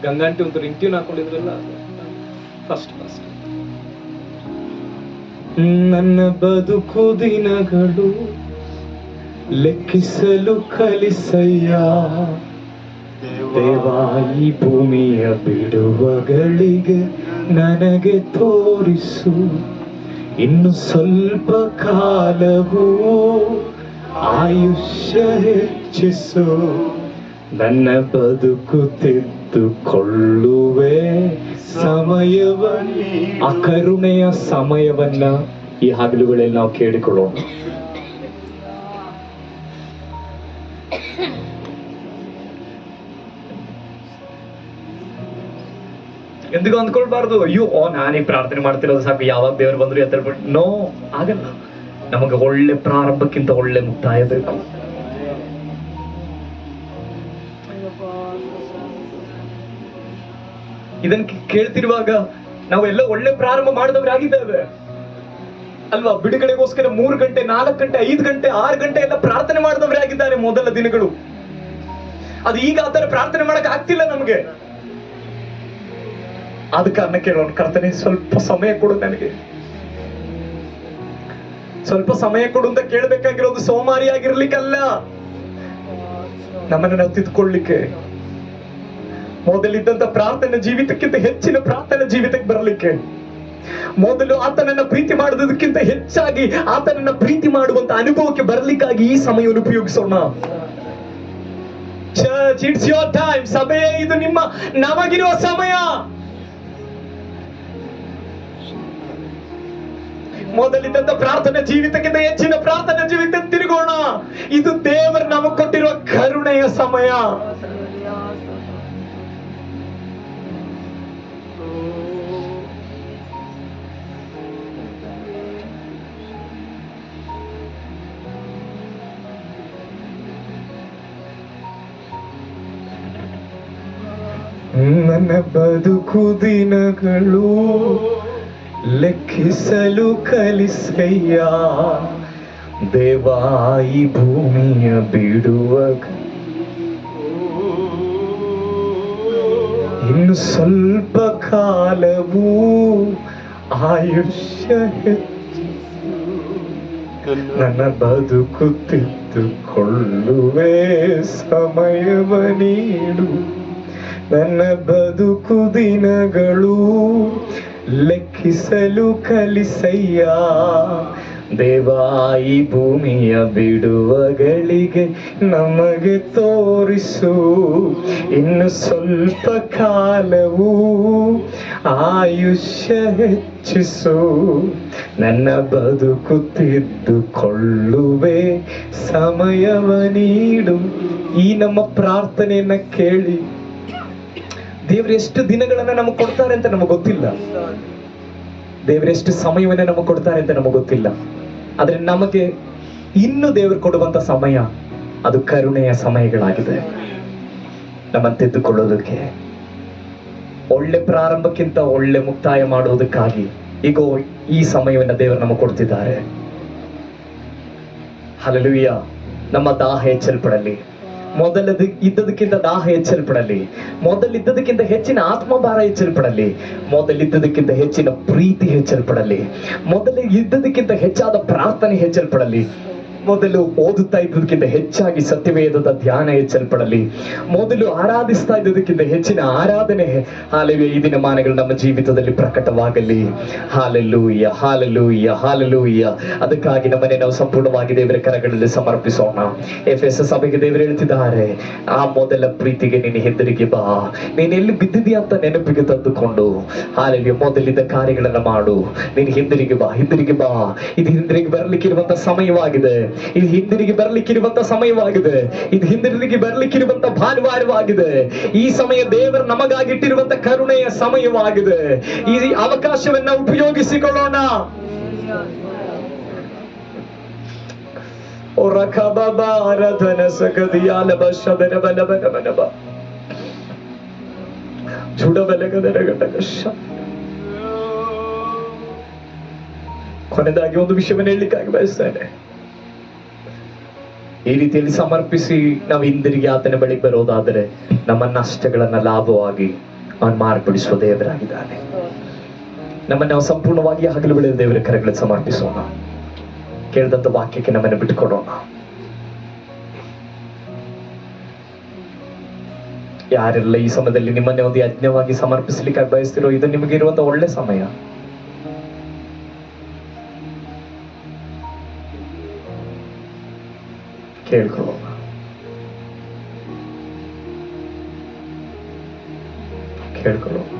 ಗಂಗಂಟಿ ಒಂದು ರಿಂಗ್ಟ್ಯೂನ್ ಹಾಕೊಂಡಿದ್ರಲ್ಲ, ಫಸ್ಟ್ ನನ್ನ ಬದುಕು ದಿನಗಳು ಲೆಕ್ಕಿಸಲು ಕಲಿಸಯ್ಯ ದೇವಾ, ಈ ಭೂಮಿಯ ಬಿಡುವಗಳಿಗೆ ನನಗೆ ತೋರಿಸು, ಇನ್ನು ಸ್ವಲ್ಪ ಕಾಲವೂ ಆಯುಷ್ಯ ಹೆಚ್ಚಿಸು, ನನ್ನ ಬದುಕು ತಿದ್ದುಕೊಳ್ಳುವೆ ಸಮಯವನ್ನ. ಆ ಕರುಣೆಯ ಸಮಯವನ್ನ ಈ ಹಗಲುಗಳಲ್ಲಿ ನಾವು ಕೇಳಿಕೊಳ್ಳೋಣ. ಎಂದಿಗೂ ಅಂದ್ಕೊಳ್ಬಾರ್ದು, ಅಯ್ಯೋ ನಾನೀಗ ಪ್ರಾರ್ಥನೆ ಮಾಡ್ತಿರೋದು ಸಾಕು, ಯಾವಾಗ ದೇವರು ಬಂದ್ರು ಎತ್ತರ್ಬಿಟ್ಟು. ನೋ, ಆಗಲ್ಲ. ನಮಗೆ ಒಳ್ಳೆ ಪ್ರಾರಂಭಕ್ಕಿಂತ ಒಳ್ಳೆ ಮುಕ್ತಾಯ ಬೇಕು. ಇದನ್ನ ಕೇಳ್ತಿರುವಾಗ ನಾವೆಲ್ಲ ಒಳ್ಳೆ ಪ್ರಾರಂಭ ಮಾಡಿದವರಾಗಿದ್ದೇವೆ ಅಲ್ವಾ? ಬಿಡುಗಡೆಗೋಸ್ಕರ 3 ಗಂಟೆ 4 ಗಂಟೆ 5 ಗಂಟೆ 6 ಗಂಟೆ ಎಲ್ಲ ಪ್ರಾರ್ಥನೆ ಮಾಡಿದವರೇ ಆಗಿದ್ದಾರೆ ಮೊದಲ ದಿನಗಳು. ಅದು ಈಗ ಆತರ ಪ್ರಾರ್ಥನೆ ಮಾಡಕ್ ಆಗ್ತಿಲ್ಲ ನಮ್ಗೆ. ಆದ ಕಾರಣ ಕೇಳೋಣ, ಕರ್ತನೆ ಸ್ವಲ್ಪ ಸಮಯ ಕೊಡು, ನನಗೆ ಸ್ವಲ್ಪ ಸಮಯ ಕೊಡು ಅಂತ ಕೇಳ್ಬೇಕಾಗಿರೋದು ಸೋಮಾರಿ ಆಗಿರ್ಲಿಕ್ಕಲ್ಲ, ನಮ್ಮನ್ನ ನಾವು ತಿದ್ಕೊಳ್ಳಿಕ್ಕೆ, ಮೊದಲಿದ್ದಂತ ಪ್ರಾರ್ಥನೆ ಜೀವಿತಕ್ಕಿಂತ ಹೆಚ್ಚಿನ ಪ್ರಾರ್ಥನೆ ಜೀವಿತಕ್ಕೆ ಬರಲಿಕ್ಕೆ, ಮೊದಲು ಆತನನ್ನ ಪ್ರೀತಿ ಮಾಡೋದಕ್ಕಿಂತ ಹೆಚ್ಚಾಗಿ ಆತನನ್ನ ಪ್ರೀತಿ ಮಾಡುವಂತ ಅನುಭವಕ್ಕೆ ಬರ್ಲಿಕ್ಕಾಗಿ ಈ ಸಮಯವನ್ನು ಉಪಯೋಗಿಸೋಣ. Church, it's your time. ಸಭೆಯೇ ಇದು ನಮಗಿರುವ ಸಮಯ. ಮೊದಲಿದ್ದಂತ ಪ್ರಾರ್ಥನೆ ಜೀವಿತಕ್ಕಿಂತ ಹೆಚ್ಚಿನ ಪ್ರಾರ್ಥನೆ ಜೀವಿತ ತಿರುಗೋಣ. ಇದು ದೇವರು ನಮಗೆ ಕೊಟ್ಟಿರುವ ಕರುಣೆಯ ಸಮಯ. ನನ್ನ ಬದುಕು ದಿನಗಳು ಲೆಕ್ಕಿಸಲು ಕಲಿಸಯ್ಯ, ದೇವಾಯಿ ಭೂಮಿಯ ಬಿಡುವಾಗ ಇನ್ನು ಸ್ವಲ್ಪ ಕಾಲವೂ ಆಯುಷ್ಯ ಹೆಚ್ಚಿಸು, ನನ್ನ ಬದುಕು ತಿದ್ದುಕೊಳ್ಳುವೆ ಸಮಯವ ನೀಡು. ನನ್ನ ಬದುಕು ದಿನಗಳು ಲೆಕ್ಕಿಸಲು ಕಲಿಸಯ್ಯ, ದೇವಾಯಿ ಭೂಮಿಯ ಬಿಡುವಗಳಿಗೆ ನಮಗೆ ತೋರಿಸು. ಇನ್ನು ಸ್ವಲ್ಪ ಕಾಲವೂ ಆಯುಷ್ಯ ಹೆಚ್ಚಿಸು, ನನ್ನ ಬದುಕು ತಿದ್ದುಕೊಳ್ಳುವೆ ಸಮಯವ ನೀಡು. ಈ ನಮ್ಮ ಪ್ರಾರ್ಥನೆಯನ್ನ ಕೇಳಿ ದೇವರು ಎಷ್ಟು ದಿನಗಳನ್ನ ನಮಗೆ ಕೊಡ್ತಾರೆ ಅಂತ ನಮಗೆ ಗೊತ್ತಿಲ್ಲ. ದೇವರು ಎಷ್ಟು ಸಮಯವನ್ನ ನಮಗೆ ಕೊಡ್ತಾರೆ ಅಂತ ನಮಗೆ ಗೊತ್ತಿಲ್ಲ. ಆದ್ರೆ ನಮಗೆ ಇನ್ನು ದೇವರು ಕೊಡುವಂತ ಸಮಯ ಅದು ಕರುಣೆಯ ಸಮಯಗಳಾಗಿದೆ. ನಮ್ಮನ್ನು ತೆಗೆದುಕೊಳ್ಳೋದಕ್ಕೆ, ಒಳ್ಳೆ ಪ್ರಾರಂಭಕ್ಕಿಂತ ಒಳ್ಳೆ ಮುಕ್ತಾಯ ಮಾಡುವುದಕ್ಕಾಗಿ ಈಗ ಈ ಸಮಯವನ್ನ ದೇವರು ನಮಗೆ ಕೊಡ್ತಿದ್ದಾರೆ. ಹಲ್ಲೆಲೂಯಾ. ನಮ್ಮ ದಾಹ ಹೆಚ್ಚಲ್ಪಡಲಿ, ಇದ್ದದಕ್ಕಿಂತ ದಾಹ ಹೆಚ್ಚಲ್ಪಡಲಿ, ಮೊದಲಿದ್ದದಕ್ಕಿಂತ ಹೆಚ್ಚಿನ ಆತ್ಮಭಾರ ಹೆಚ್ಚಲ್ಪಡಲಿ, ಮೊದಲಿದ್ದದಕ್ಕಿಂತ ಹೆಚ್ಚಿನ ಪ್ರೀತಿ ಹೆಚ್ಚಲ್ಪಡಲಿ, ಇದ್ದದಕ್ಕಿಂತ ಹೆಚ್ಚಾದ ಪ್ರಾರ್ಥನೆ ಹೆಚ್ಚಲ್ಪಡಲಿ, ಮೊದಲು ಓದುತ್ತಾ ಇದ್ದದಕ್ಕಿಂತ ಹೆಚ್ಚಾಗಿ ಸತ್ಯವೇದದ ಧ್ಯಾನ ಹೆಚ್ಚಲ್ಪಡಲಿ, ಮೊದಲು ಆರಾಧಿಸ್ತಾ ಇದ್ದದಕ್ಕಿಂತ ಹೆಚ್ಚಿನ ಆರಾಧನೆ ಹಾಲೆಲೂಯ ಈ ದಿನಮಾನಗಳು ನಮ್ಮ ಜೀವಿತದಲ್ಲಿ ಪ್ರಕಟವಾಗಲಿ. Hallelujah, hallelujah, hallelujah. ಅದಕ್ಕಾಗಿ ನಮ್ಮನೆ ನಾವು ಸಂಪೂರ್ಣವಾಗಿ ದೇವರ ಕರಗಳಲ್ಲಿ ಸಮರ್ಪಿಸೋಣ. ಎಫೆಸ ಸಭೆಗೆ ದೇವರು ಹೇಳ್ತಿದ್ದಾರೆ, ಆ ಮೊದಲ ಪ್ರೀತಿಗೆ ನೀನು ಹಿಂದಿರುಗಿ ಬಾ. ನೀನು ಎಲ್ಲಿ ಬಿದ್ದಿದ್ಯಾ ಅಂತ ನೆನಪಿಗೆ ತಂದುಕೊಂಡು ಹಾಲೆಲೂಯ ಮೊದಲಿದ್ದ ಕಾರ್ಯಗಳನ್ನ ಮಾಡು. ನೀನು ಹಿಂದಿರುಗಿ ಬಾ, ಹಿಂದಿರುಗಿ ಬಾ. ಇದು ಹಿಂದಿರುಗಿ ಬರ್ಲಿಕ್ಕಿರುವಂತ ಸಮಯವಾಗಿದೆ. ಇದು ಹಿಂದಿರುಗಿ ಬರ್ಲಿಕ್ಕಿರುವಂತ ಸಮಯವಾಗಿದೆ. ಇದು ಹಿಂದಿರುಗಿ ಬರ್ಲಿಕ್ಕಿರುವಂತ ಭಾನುವಾರವಾಗಿದೆ. ಈ ಸಮಯ ದೇವರು ನಮಗಾಗಿಟ್ಟಿರುವಂತ ಕರುಣೆಯ ಸಮಯವಾಗಿದೆ. ಈ ಅವಕಾಶವನ್ನ ಉಪಯೋಗಿಸಿಕೊಳ್ಳೋಣ. ಕೊನೆಯದಾಗಿ ಒಂದು ವಿಷಯವನ್ನು ಹೇಳಲಿಕ್ಕಾಗಿ ಬಯಸ್ತೇನೆ. ಈ ರೀತಿಯಲ್ಲಿ ಸಮರ್ಪಿಸಿ ನಾವು ಹಿಂದಿರುಗಿ ಆತನ ಬಳಿಗೆ ಬರೋದಾದರೆ ನಮ್ಮ ನಷ್ಟಗಳನ್ನ ಲಾಭವಾಗಿ ಅವನು ಮಾರ್ಪಡಿಸುವ ದೇವರಾಗಿದ್ದಾನೆ. ನಮ್ಮನ್ನು ನಾವು ಸಂಪೂರ್ಣವಾಗಿ ಹಗಲು ಬೆಳೆದ ದೇವರ ಕರೆಗಳಿಗೆ ಸಮರ್ಪಿಸೋಣ. ಕೇಳಿದಂತ ವಾಕ್ಯಕ್ಕೆ ನಮ್ಮನ್ನು ಬಿಟ್ಟುಕೊಡೋಣ. ಯಾರೆಲ್ಲ ಈ ಸಮಯದಲ್ಲಿ ನಿಮ್ಮನ್ನೇ ಒಂದು ಯಜ್ಞವಾಗಿ ಸಮರ್ಪಿಸಲಿಕ್ಕೆ ಬಯಸ್ತಿರೋ, ಇದು ನಿಮಗೆ ಇರುವಂತ ಒಳ್ಳೆ ಸಮಯ. ಕೇಳ್ಕೊಳ್ಳೋಣ. ಕೇಳ್ಕೊಳ್ಳೋಣ.